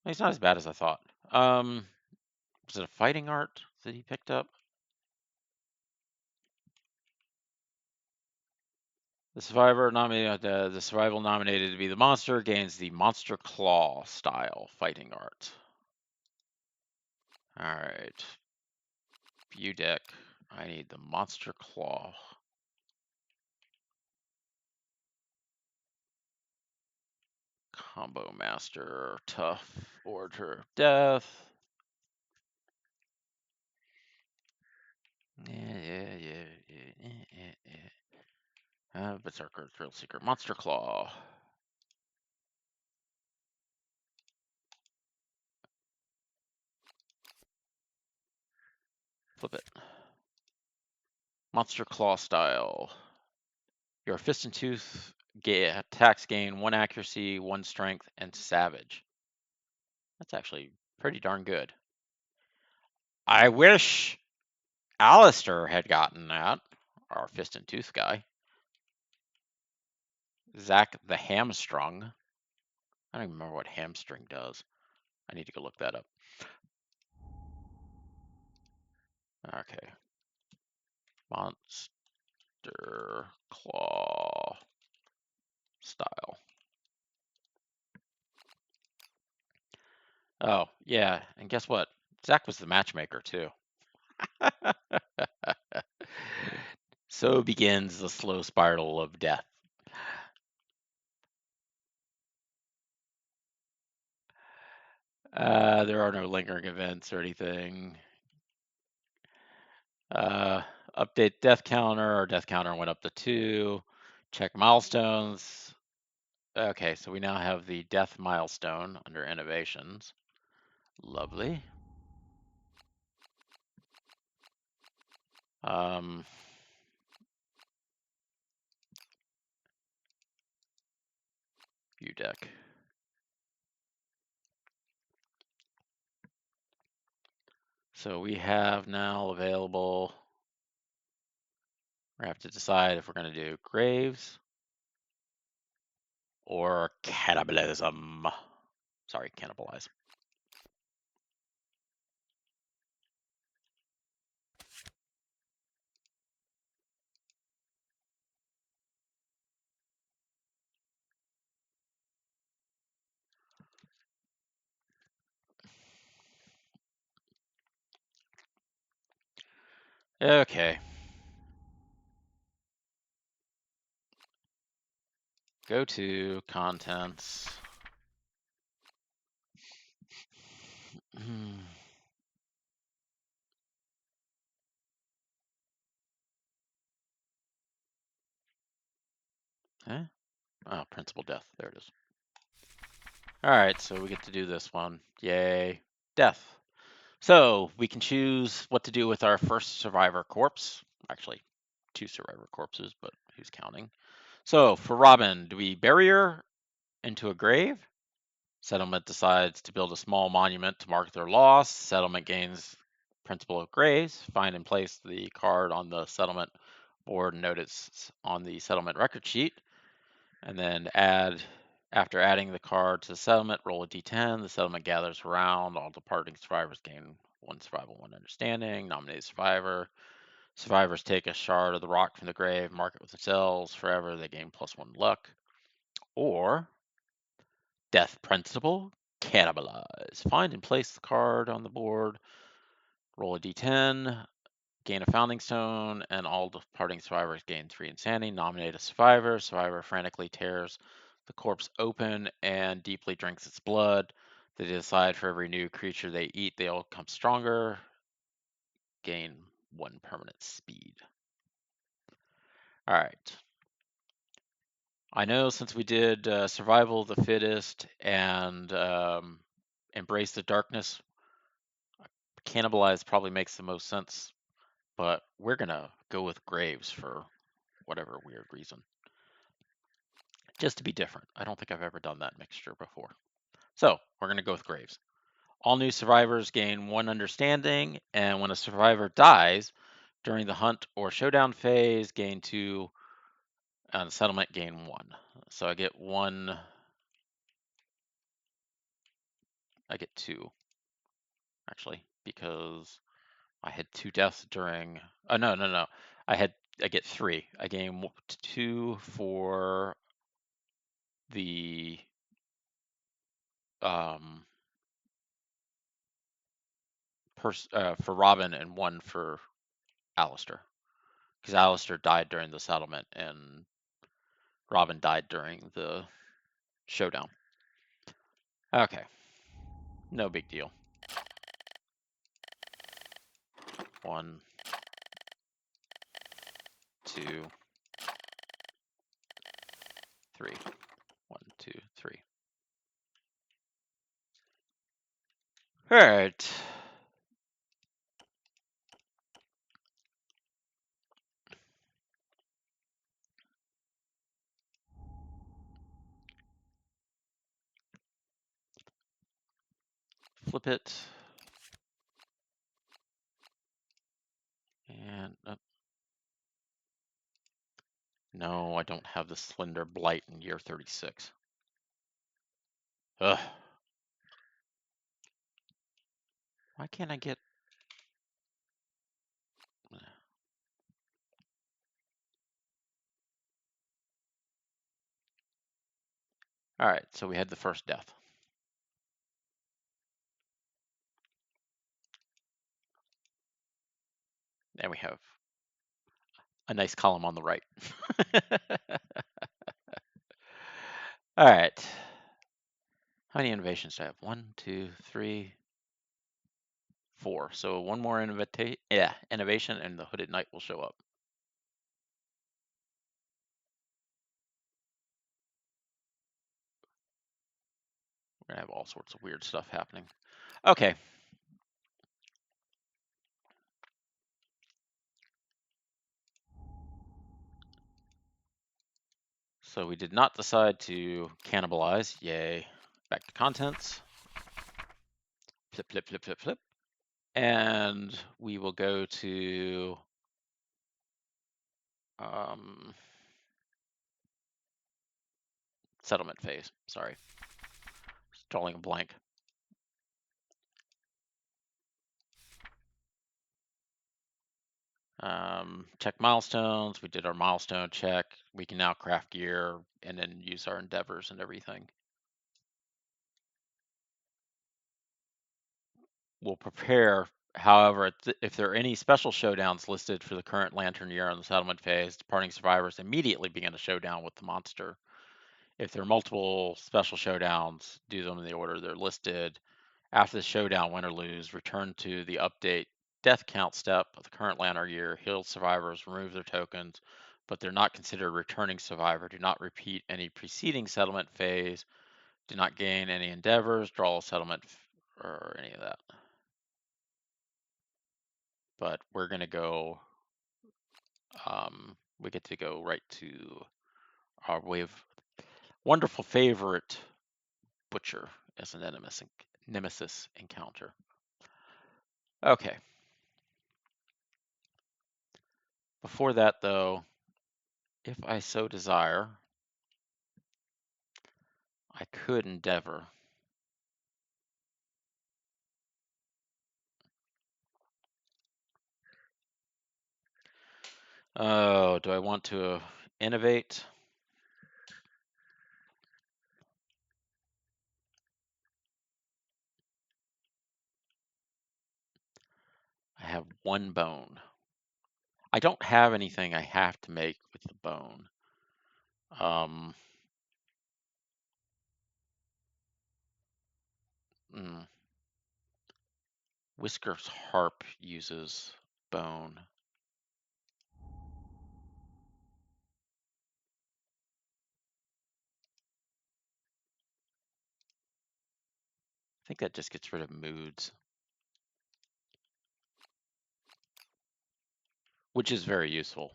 He's not as bad as I thought. Was it a fighting art that he picked up? The survivor nominated, the survival nominated to be the monster gains the Monster Claw style fighting art. All right. View deck. I need the Monster Claw. Combo Master, Tough, Order of Death. Yeah. Berserker, Thrill Seeker, Monster Claw. Flip it. Monster Claw style. Your Fist and Tooth attacks gain 1 accuracy, 1 strength, and savage. That's actually pretty darn good. I wish Alistair had gotten that, our Fist and Tooth guy. Zach the Hamstrung. I don't even remember what hamstring does. I need to go look that up. Okay. Monster Claw style. Oh, yeah. And guess what? Zach was the matchmaker, too. So begins the slow spiral of death. There are no lingering events or anything. Update death counter. Our death counter went up to 2. Check milestones. Okay, so we now have the death milestone under innovations. Lovely. deck. So we have now available, we have to decide if we're going to do Graves or Cannibalism. Sorry, Cannibalize. Okay. Go to contents. Eh? Oh, principal death. There it is. All right, so we get to do this one. Yay. Death. So we can choose what to do with our first survivor corpse. Actually, 2 survivor corpses, but who's counting? So for Robin, do we bury her into a grave? Settlement decides to build a small monument to mark their loss. Settlement gains principal of graves. Find and place the card on the settlement board notice on the settlement record sheet. And then after adding the card to the settlement, roll a d10. The settlement gathers around. All departing survivors gain 1 survival, 1 understanding. Nominated survivor. Survivors take a shard of the rock from the grave, mark it with themselves forever. They gain +1 luck. Or Death Principle, Cannibalize. Find and place the card on the board. Roll a d10. Gain a founding stone, and all departing survivors gain 3 insanity. Nominate a survivor. Survivor frantically tears the corpse open and deeply drinks its blood. They decide for every new creature they eat, they all become stronger. Gain 1 permanent speed. All right. I know since we did Survival of the Fittest and Embrace the Darkness, Cannibalize probably makes the most sense, but we're going to go with Graves for whatever weird reason. Just to be different. I don't think I've ever done that mixture before. So we're going to go with Graves. All new survivors gain 1 understanding, and when a survivor dies during the hunt or showdown phase, gain 2, and settlement gain 1. So I get 1. I get 2, actually, because I had 2 deaths during. Oh no. I get 3. I gain 2 for the um for Robin and 1 for Alistair, because Alistair died during the settlement and Robin died during the showdown. Okay, no big deal. 1, 2, 3. 1, 2, 3. All right. Flip it. And no, I don't have the Slender Blight in year 36. Ugh. Why can't I get... All right, so we had the first death. And we have a nice column on the right. All right. How many innovations do I have? 1, 2, 3, 4. So 1 more innovation and the Hooded Knight will show up. We're gonna have all sorts of weird stuff happening. Okay. So we did not decide to cannibalize. Yay. Back to contents. Flip, flip, flip, flip, flip. And we will go to settlement phase. Sorry. Just drawing a blank. Check milestones. We did our milestone check. We can now craft gear and then use our endeavors and everything. We'll prepare. However, if there are any special showdowns listed for the current lantern year on the settlement phase, departing survivors immediately begin a showdown with the monster. If there are multiple special showdowns, do them in the order they're listed. After the showdown, win or lose, return to the update death count step of the current lantern year. Healed survivors remove their tokens, but they're not considered returning survivor. Do not repeat any preceding settlement phase. Do not gain any endeavors, draw a settlement, or any of that. But we're going to go, we get to go right to our wonderful favorite butcher as an nemesis encounter. Okay. Before that, though, if I so desire, I could endeavor. Oh, do I want to innovate? I have one bone. I don't have anything I have to make with the bone. Whisker's harp uses bone. I think that just gets rid of moods, which is very useful.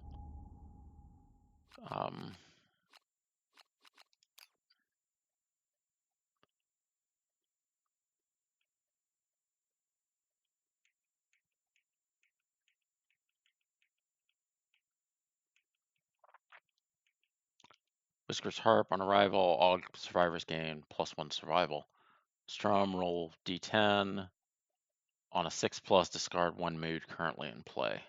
Whisker's harp, on arrival, all survivors gain +1 survival. Strum, roll d10. On a 6+, discard 1 mood currently in play.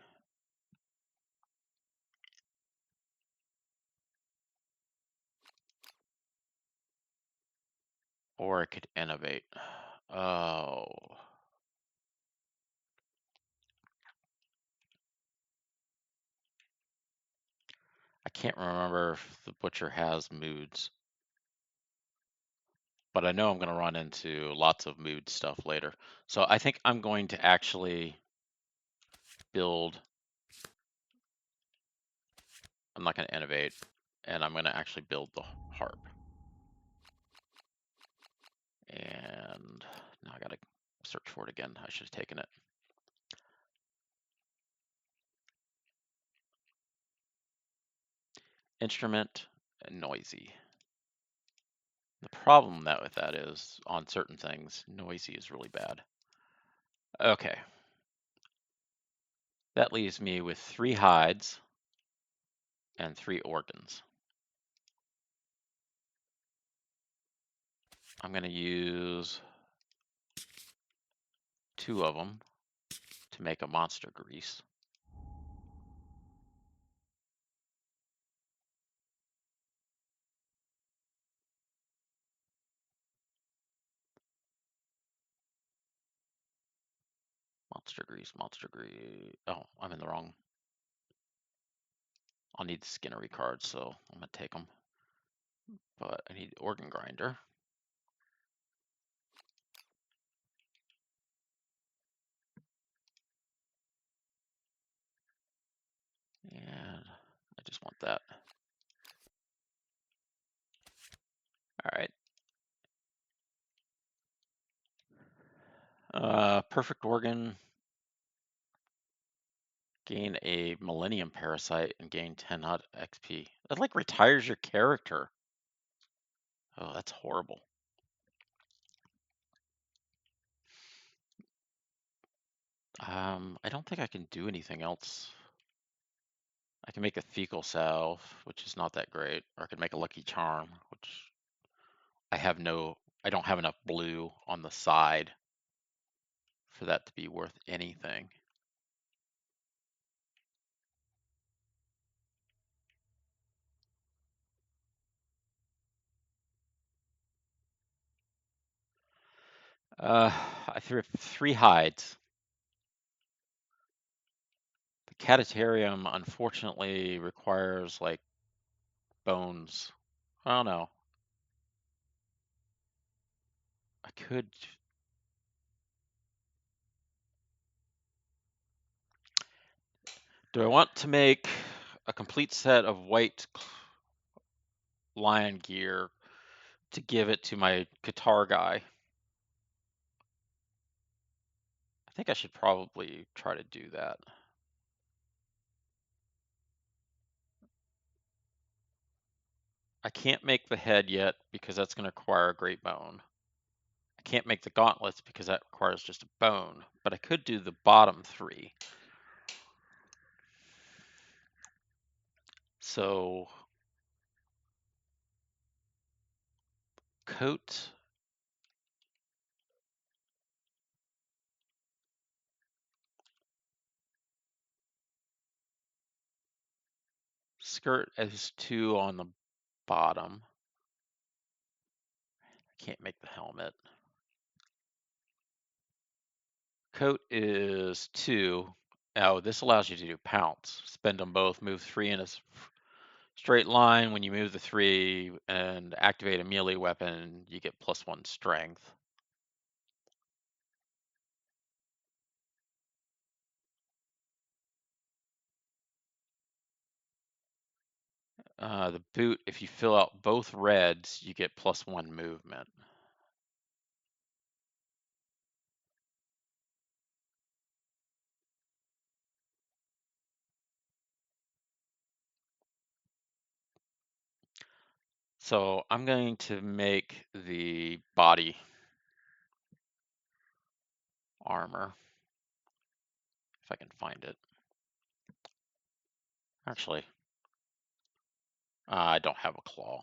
Or I could innovate. Oh. I can't remember if the butcher has moods. But I know I'm going to run into lots of mood stuff later. So I think I'm going to actually build. I'm not going to innovate, and I'm going to actually build the harp. And now I got to search for it again. I should have taken it. Instrument, noisy. The problem with that is, on certain things, noisy is really bad. Okay. That leaves me with 3 hides and 3 organs. I'm going to use 2 of them to make a monster grease. Monster grease, monster grease. Oh, I'm in the wrong. I'll need the Skinnery cards, so I'm going to take them. But I need the organ grinder. And I just want that. All right. Perfect organ. Gain a Millennium Parasite and gain 10 odd XP. That like retires your character. Oh, that's horrible. I don't think I can do anything else. I can make a Fecal Salve, which is not that great, or I can make a Lucky Charm, which I don't have enough blue on the side for that to be worth anything. I threw 3 hides. The Catatarium unfortunately requires like bones. I don't know. I could. Do I want to make a complete set of white lion gear to give it to my Qatar guy? I think I should probably try to do that. I can't make the head yet because that's going to require a great bone. I can't make the gauntlets because that requires just a bone, but I could do the bottom 3. So coat, skirt as 2 on the bottom. I can't make the helmet. Coat is 2. Oh, this allows you to do pounce. Spend them both, move 3 in a straight line. When you move the 3 and activate a melee weapon, you get +1 strength. The boot, if you fill out both reds, you get +1 movement. So I'm going to make the body armor, if I can find it. Actually, I don't have a claw.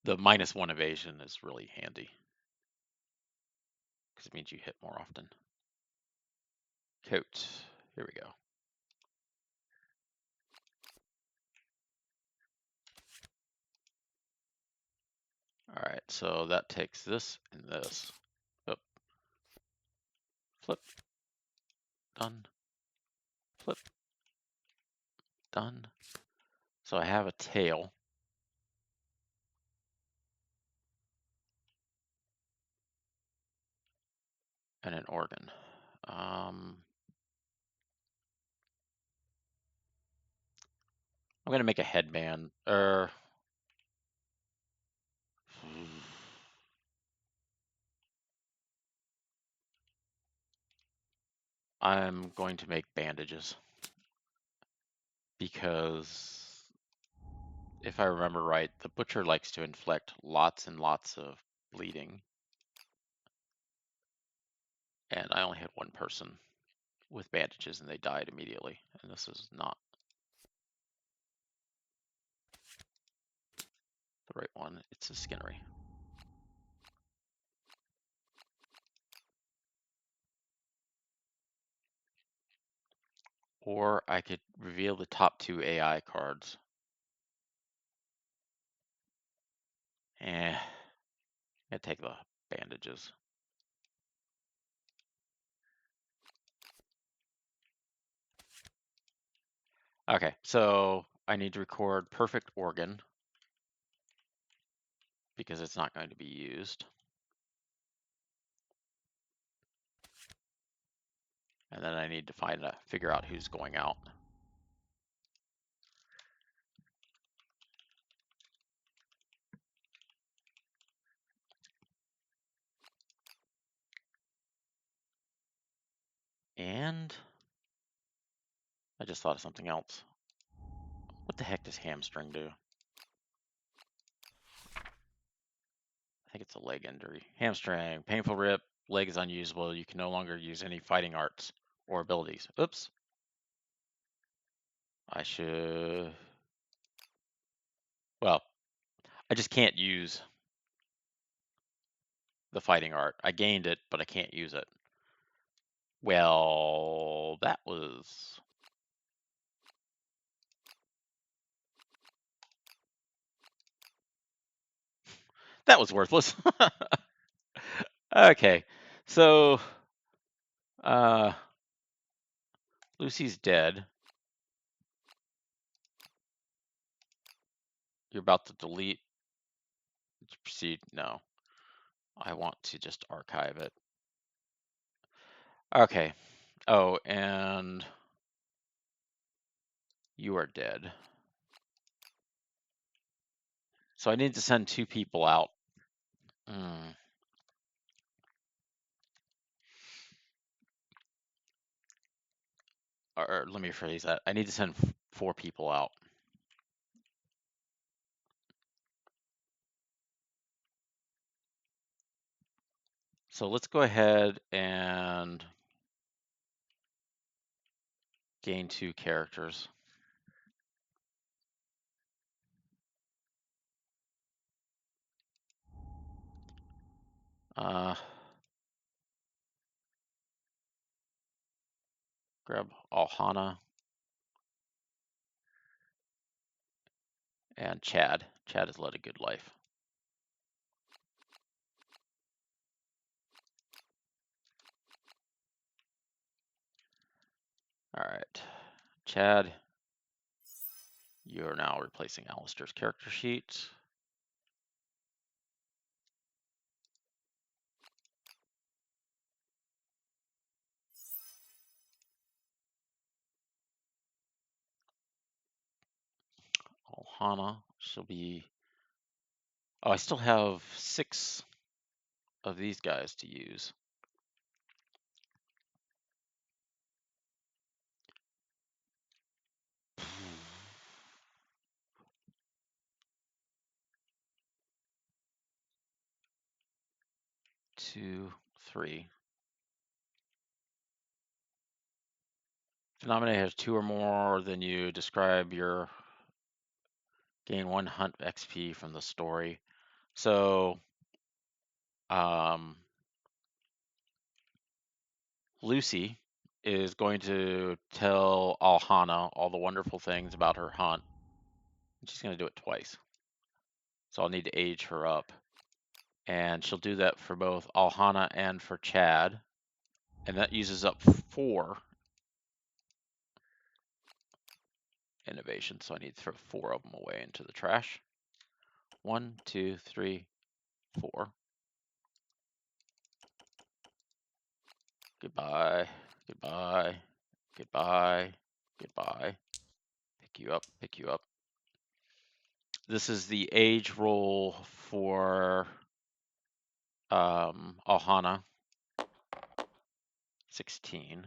The -1 evasion is really handy because it means you hit more often. Coat, here we go. All right, so that takes this and this. Oh, flip, done, flip, done. So I have a tail. And an organ. I'm gonna make a headband. I'm going to make bandages because if I remember right, the butcher likes to inflict lots and lots of bleeding. And I only had 1 person with bandages and they died immediately. And this is not the right one. It's a Skinnery. Or I could reveal the top 2 AI cards. I take the bandages. Okay, so I need to record perfect organ because it's not going to be used. And then I need to figure out who's going out. And I just thought of something else. What the heck does hamstring do? I think it's a leg injury. Hamstring, painful rip, leg is unusable. You can no longer use any fighting arts or abilities. Oops. I should... Well, I just can't use the fighting art. I gained it, but I can't use it. Well, that was... That was worthless. Okay, so Lucy's dead. You're about to delete. Proceed. No, I want to just archive it. Okay. Oh, and you are dead. So I need to send 2 people out. Or let me rephrase that. I need to send 4 people out. So let's go ahead and gain 2 characters. Grab Alhana and Chad. Chad has led a good life. All right, Chad, you're now replacing Alistair's character sheet. Alhana, she'll be... Oh, I still have 6 of these guys to use. Two, 3. Denominator has 2 or more than you. Describe your... Gain 1 hunt XP from the story. So, Lucy is going to tell Alhana all the wonderful things about her hunt. She's going to do it twice. So I'll need to age her up. And she'll do that for both Alhana and for Chad. And that uses up 4 innovation. So I need to throw 4 of them away into the trash. 1, 2, 3, 4. Goodbye. Goodbye. Goodbye. Goodbye. Pick you up. Pick you up. This is the age roll for Alhana. 16.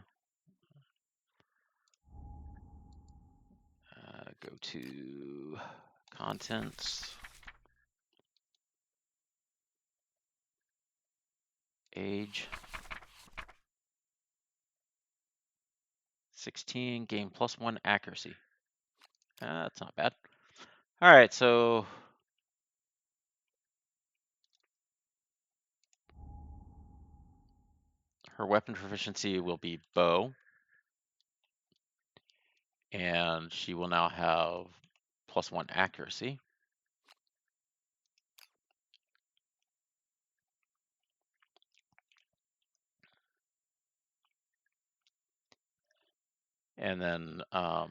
Go to contents. Age. 16. Gain +1 accuracy. That's not bad. All right, so her weapon proficiency will be bow. And she will now have +1 accuracy. And then I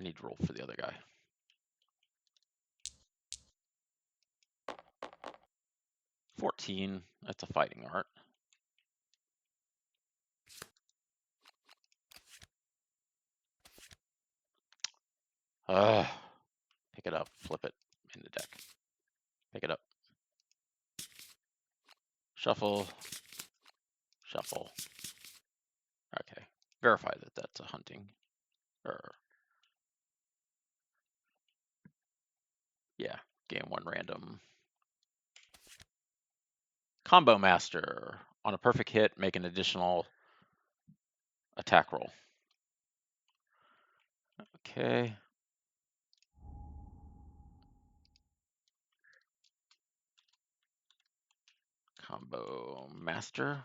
need to roll for the other guy. 14. That's a fighting art. Pick it up, flip it in the deck. Pick it up. Shuffle. Shuffle. Okay. verify that that's a hunting. Yeah, game 1 random. Combo Master. On a perfect hit, make an additional attack roll. Okay. Combo Master.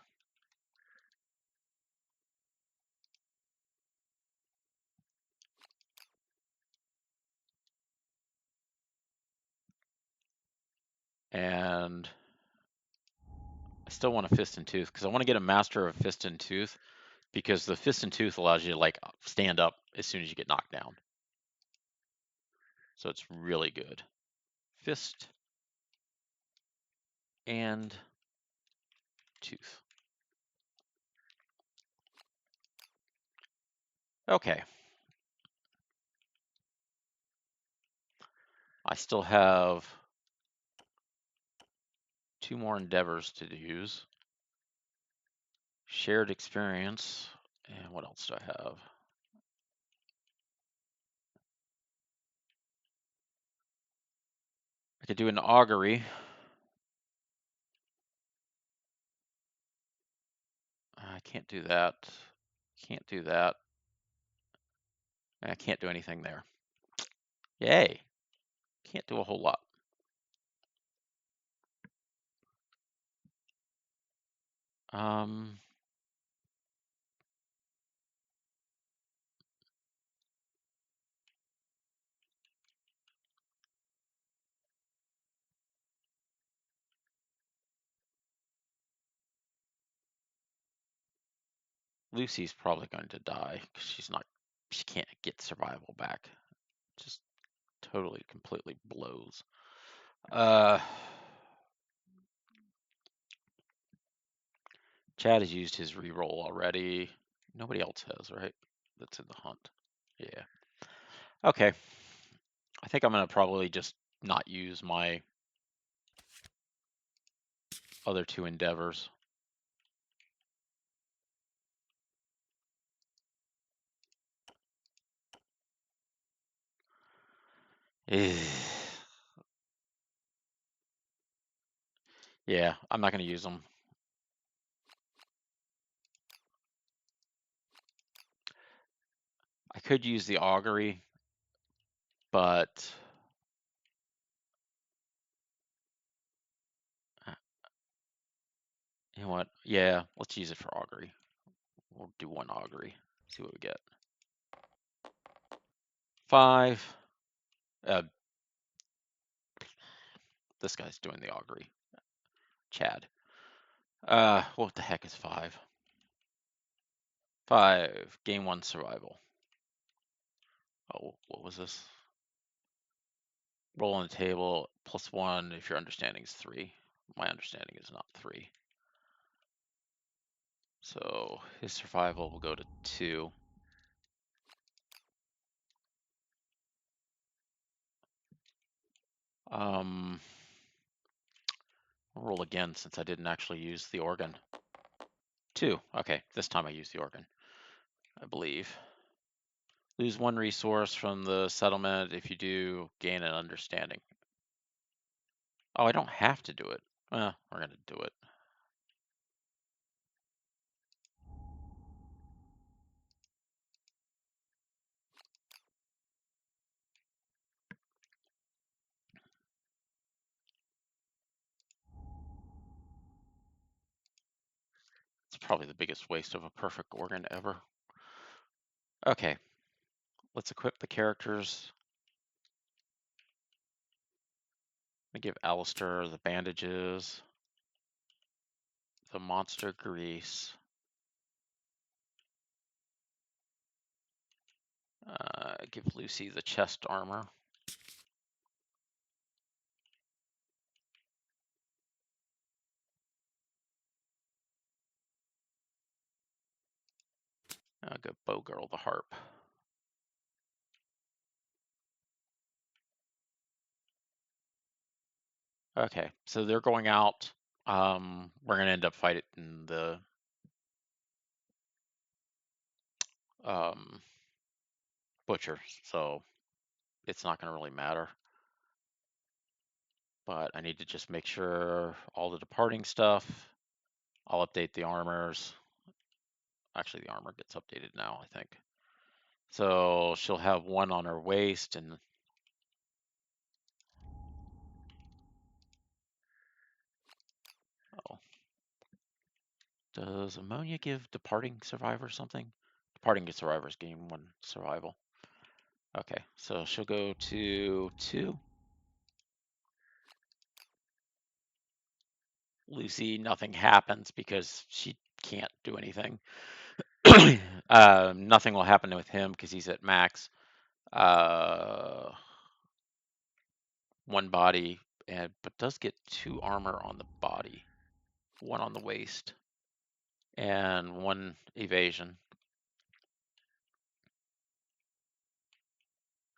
And I still want a Fist and Tooth because I want to get a Master of Fist and Tooth because the Fist and Tooth allows you to like stand up as soon as you get knocked down. So it's really good. Fist and Tooth. Okay. I still have 2 more endeavors to use. Shared experience. And what else do I have? I could do an augury. I can't do that. Can't do that. I can't do anything there. Yay. Can't do a whole lot. Lucy's probably going to die because she can't get survival back. Just totally, completely blows. Chad has used his reroll already. Nobody else has, right? That's in the hunt. Yeah. Okay. I think I'm going to probably just not use my other 2 endeavors. Yeah, I'm not going to use them. I could use the augury, but you know what? Yeah, let's use it for augury. We'll do 1 augury. See what we get. 5. This guy's doing the augury. Chad. What the heck is 5? 5. Game 1 survival. Oh, what was this? Roll on the table +1 if your understanding is 3. My understanding is not 3. So his survival will go to 2. I'll roll again since I didn't actually use the organ. 2. Okay, this time I used the organ, I believe. Lose 1 resource from the settlement. If you do, gain an understanding. Oh, I don't have to do it. We're going to do it. It's probably the biggest waste of a perfect organ ever. Okay, let's equip the characters. I'm gonna give Alistair the bandages, the monster grease. Give Lucy the chest armor. I'll give Bowgirl the harp. Okay, so they're going out. We're gonna end up fighting the butcher, so it's not going to really matter. But I need to just make sure all the departing stuff. I'll update the armors. Actually, the armor gets updated now, I think. So she'll have one on her waist and oh. Does ammonia give departing survivors something? Departing survivors gain 1 survival. Okay, so she'll go to 2. Lucy, nothing happens because she can't do anything. Nothing will happen with him because he's at max. 1 body, but does get 2 armor on the body, 1 on the waist, and 1 evasion.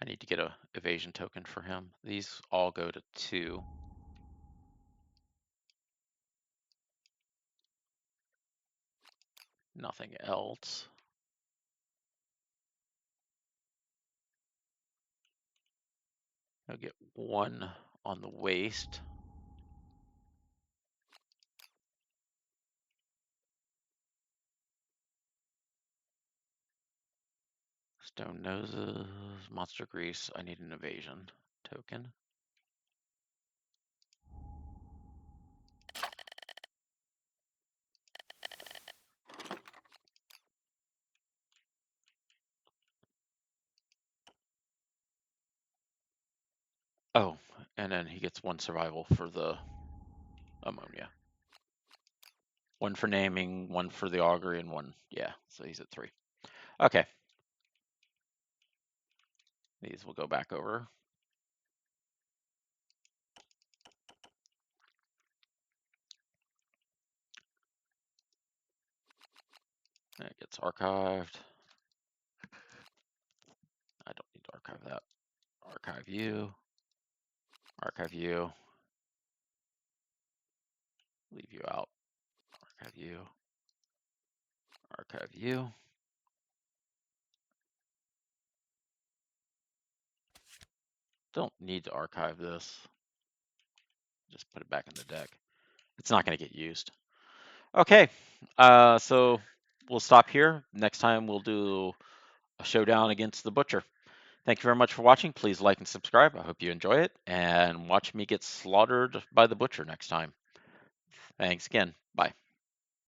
I need to get a evasion token for him. These all go to 2. Nothing else. I'll get 1 on the waist. Stone noses, monster grease. I need an evasion token. Oh, and then he gets 1 survival for the ammonia. 1 for naming, 1 for the augury, and 1. Yeah, so he's at 3. Okay. These will go back over. And it gets archived. I don't need to archive that. Archive you. Archive you. Leave you out. Archive you. Archive you. Don't need to archive this. Just put it back in the deck. It's not going to get used. Okay, so we'll stop here. Next time we'll do a showdown against the Butcher. Thank you very much for watching. Please like and subscribe. I hope you enjoy it, and watch me get slaughtered by the Butcher next time. Thanks again. Bye.